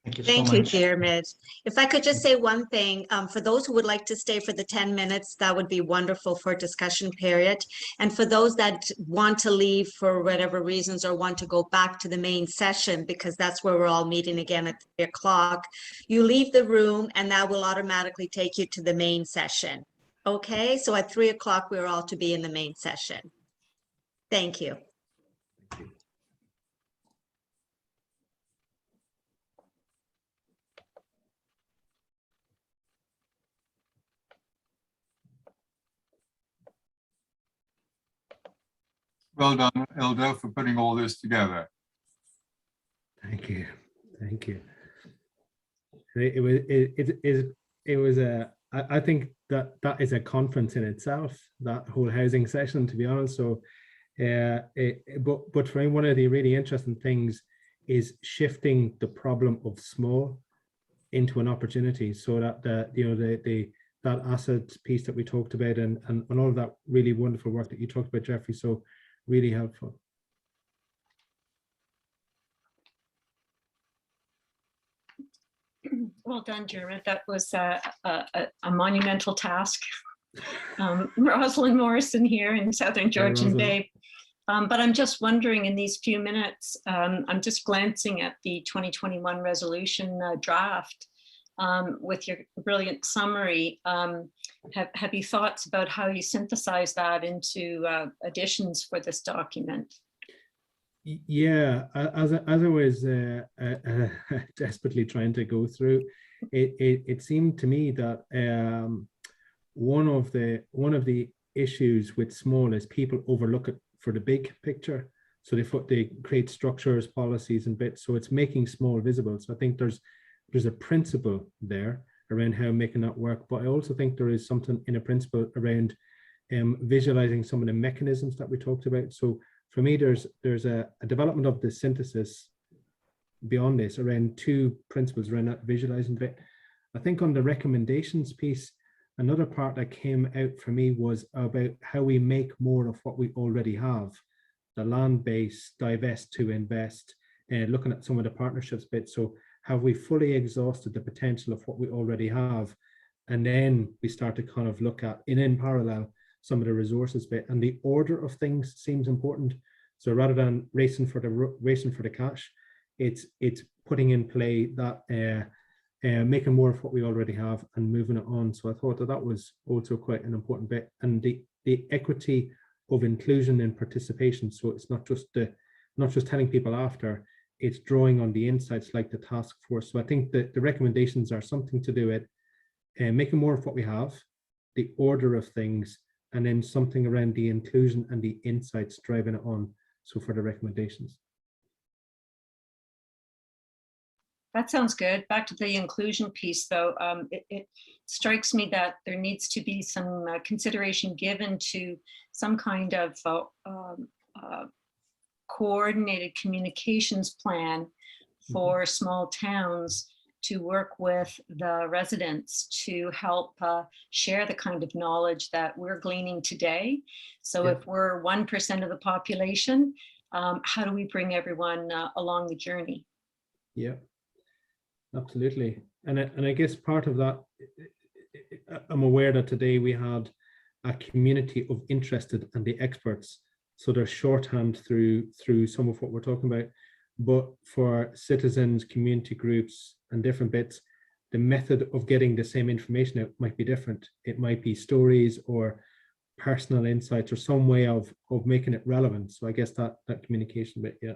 Thank you so Thank you, much. Diarmid. If I could just say one thing, for those who would like to stay for the 10 minutes, that would be wonderful for discussion period. And for those that want to leave for whatever reasons or want to go back to the main session, because that's where we're all meeting again at 3 o'clock, you leave the room and that will automatically take you to the main session. Okay, so at 3 o'clock, we're all to be in the main session. Thank you. Well done, Ilda, for putting all this together. Thank you. Thank you. It was a, I think that is a conference in itself, that whole housing session, to be honest. So but for me, one of the really interesting things is shifting the problem of small into an opportunity, so that that asset piece that we talked about and all of that really wonderful work that you talked about, Jeffrey. So really helpful. Well done, Dermot. That was a monumental task. Rosalind Morrison here in Southern Georgian Bay. But I'm just wondering, in these few minutes, I'm just glancing at the 2021 resolution draft with your brilliant summary. Have you thoughts about how you synthesize that into additions for this document? Yeah, as I was desperately trying to go through, it seemed to me that one of the issues with small is people overlook it for the big picture. So they create structures, policies, and bits. So it's making small visible. So I think there's a principle there around how making that work. But I also think there is something in a principle around visualizing some of the mechanisms that we talked about. So for me, there's a development of the synthesis beyond this around two principles around that visualizing bit. I think on the recommendations piece, another part that came out for me was about how we make more of what we already have. The land base, divest to invest, looking at some of the partnerships bit. So have we fully exhausted the potential of what we already have? And then we start to kind of look at, in parallel, some of the resources bit, and the order of things seems important. So rather than racing for the cash, it's putting in play that making more of what we already have and moving it on. So I thought that was also quite an important bit, and the equity of inclusion and participation. So it's not just telling people after, it's drawing on the insights like the task force. So I think that the recommendations are something to do with making more of what we have, the order of things, and then something around the inclusion and the insights driving it on. So for the recommendations. That sounds good. Back to the inclusion piece, though, it strikes me that there needs to be some consideration given to some kind of coordinated communications plan for small towns to work with the residents to help share the kind of knowledge that we're gleaning today. So if we're 1% of the population, how do we bring everyone along the journey? Yeah, absolutely. And I guess part of that, I'm aware that today we had a community of interested and the experts. So there's shorthand through some of what we're talking about. But for citizens, community groups, and different bits, the method of getting the same information out might be different. It might be stories or personal insights or some way of making it relevant. So I guess that communication bit, yeah.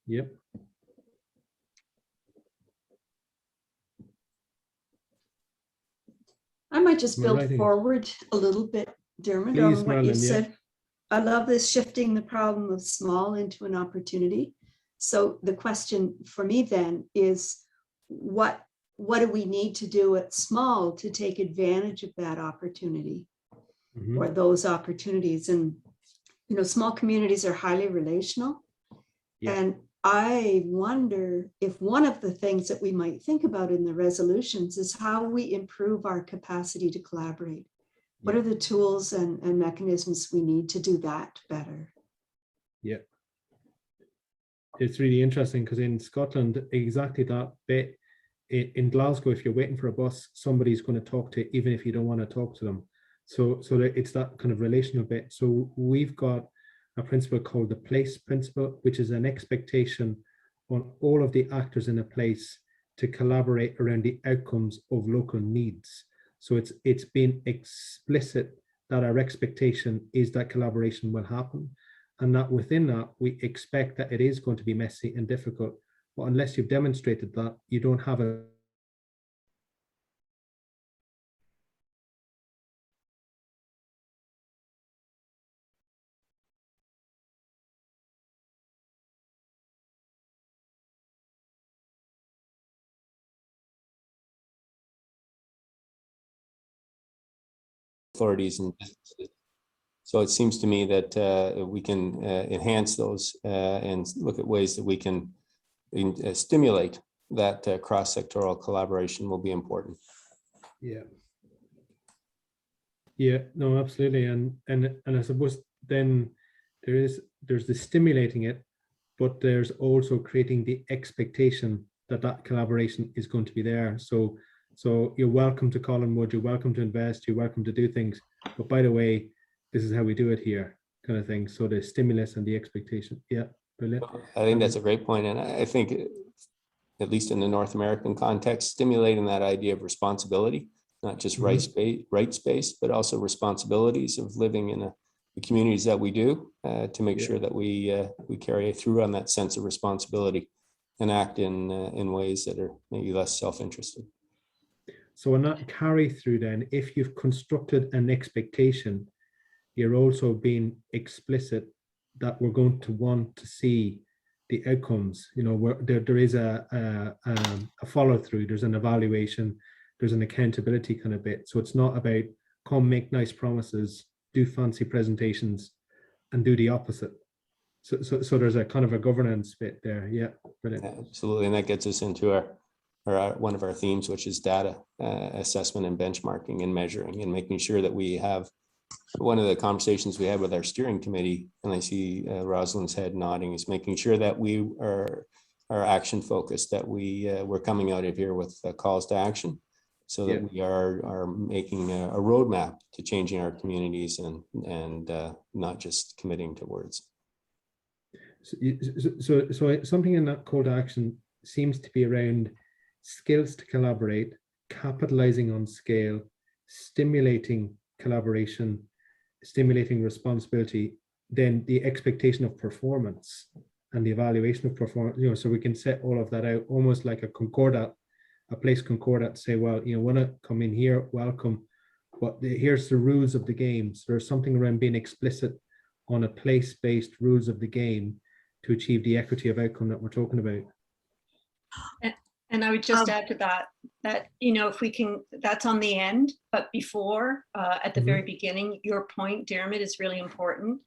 Yep. I might just build forward a little bit, Dermot, Please, on what you Marlon, said. I love this shifting the problem of small into an opportunity. So the question for me then is, what do we need to do at small to take advantage of that opportunity or those opportunities? And, small communities are highly relational. Yeah. And I wonder if one of the things that we might think about in the resolutions is how we improve our capacity to collaborate. What are the tools and mechanisms we need to do that better? Yeah. It's really interesting because in Scotland, exactly that bit, in Glasgow, if you're waiting for a bus, somebody's going to talk to you, even if you don't want to talk to them. So it's that kind of relational bit. So we've got a principle called the place principle, which is an expectation on all of the actors in a place to collaborate around the outcomes of local needs. So it's been explicit that our expectation is that collaboration will happen, and that within that we expect that it is going to be messy and difficult. But unless you've demonstrated that, you don't have a authorities and businesses. So it seems to me that we can enhance those and look at ways that we can stimulate that cross-sectoral collaboration will be important. Yeah. Yeah, no, absolutely. And I suppose then there's the stimulating it, but there's also creating the expectation that that collaboration is going to be there. So you're welcome to Collingwood, you're welcome to invest, you're welcome to do things. But by the way, this is how we do it here, kind of thing. So the stimulus and the expectation. Yeah, brilliant. I think that's a great point. And I think, at least in the North American context, stimulating that idea of responsibility, not just rights-based, but also responsibilities of living in the communities that we do, to make sure that we carry through on that sense of responsibility and act in ways that are maybe less self-interested. So on that carry through, then, if you've constructed an expectation, you're also being explicit that we're going to want to see the outcomes. Where there is a follow through, there's an evaluation, there's an accountability kind of bit. So it's not about come make nice promises, do fancy presentations, and do the opposite. So there's a kind of a governance bit there. Yeah, brilliant. Absolutely, and that gets us into our one of our themes, which is data assessment and benchmarking and measuring, and making sure that we have. One of the conversations we had with our steering committee, and I see Rosalind's head nodding, is making sure that we are action focused, that we're coming out of here with calls to action, so that we are making a roadmap to changing our communities and not just committing to words. So something in that call to action seems to be around skills to collaborate, capitalizing on scale, stimulating collaboration, stimulating responsibility, then the expectation of performance and the evaluation of performance, so we can set all of that out almost like a concordat, a place concordat, say, well, want to come in here, welcome, but here's the rules of the game. So there's something around being explicit on a place-based rules of the game to achieve the equity of outcome that we're talking about. And I would just add to that, if we can, that's on the end, but before, at the very beginning, your point, Dermot, is really important,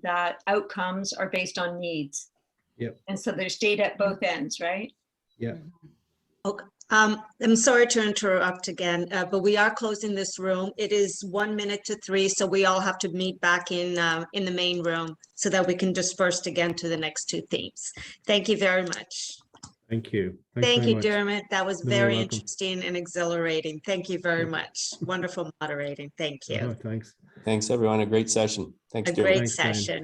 that outcomes are based on needs. Yep. And so there's data at both ends, right? Yeah. Okay. I'm sorry to interrupt again, but we are closing this room. It is 1 minute to 3, so we all have to meet back in the main room so that we can disperse again to the next 2 themes. Thank you very much. Thank you. Thanks Thank very you, much. Dermot. That was No, you're very welcome. interesting and exhilarating. Thank you very much. Wonderful moderating. Thank you. Thanks. Thanks, everyone. A great session. Thanks, A Dermot. great Thanks, Brian. session.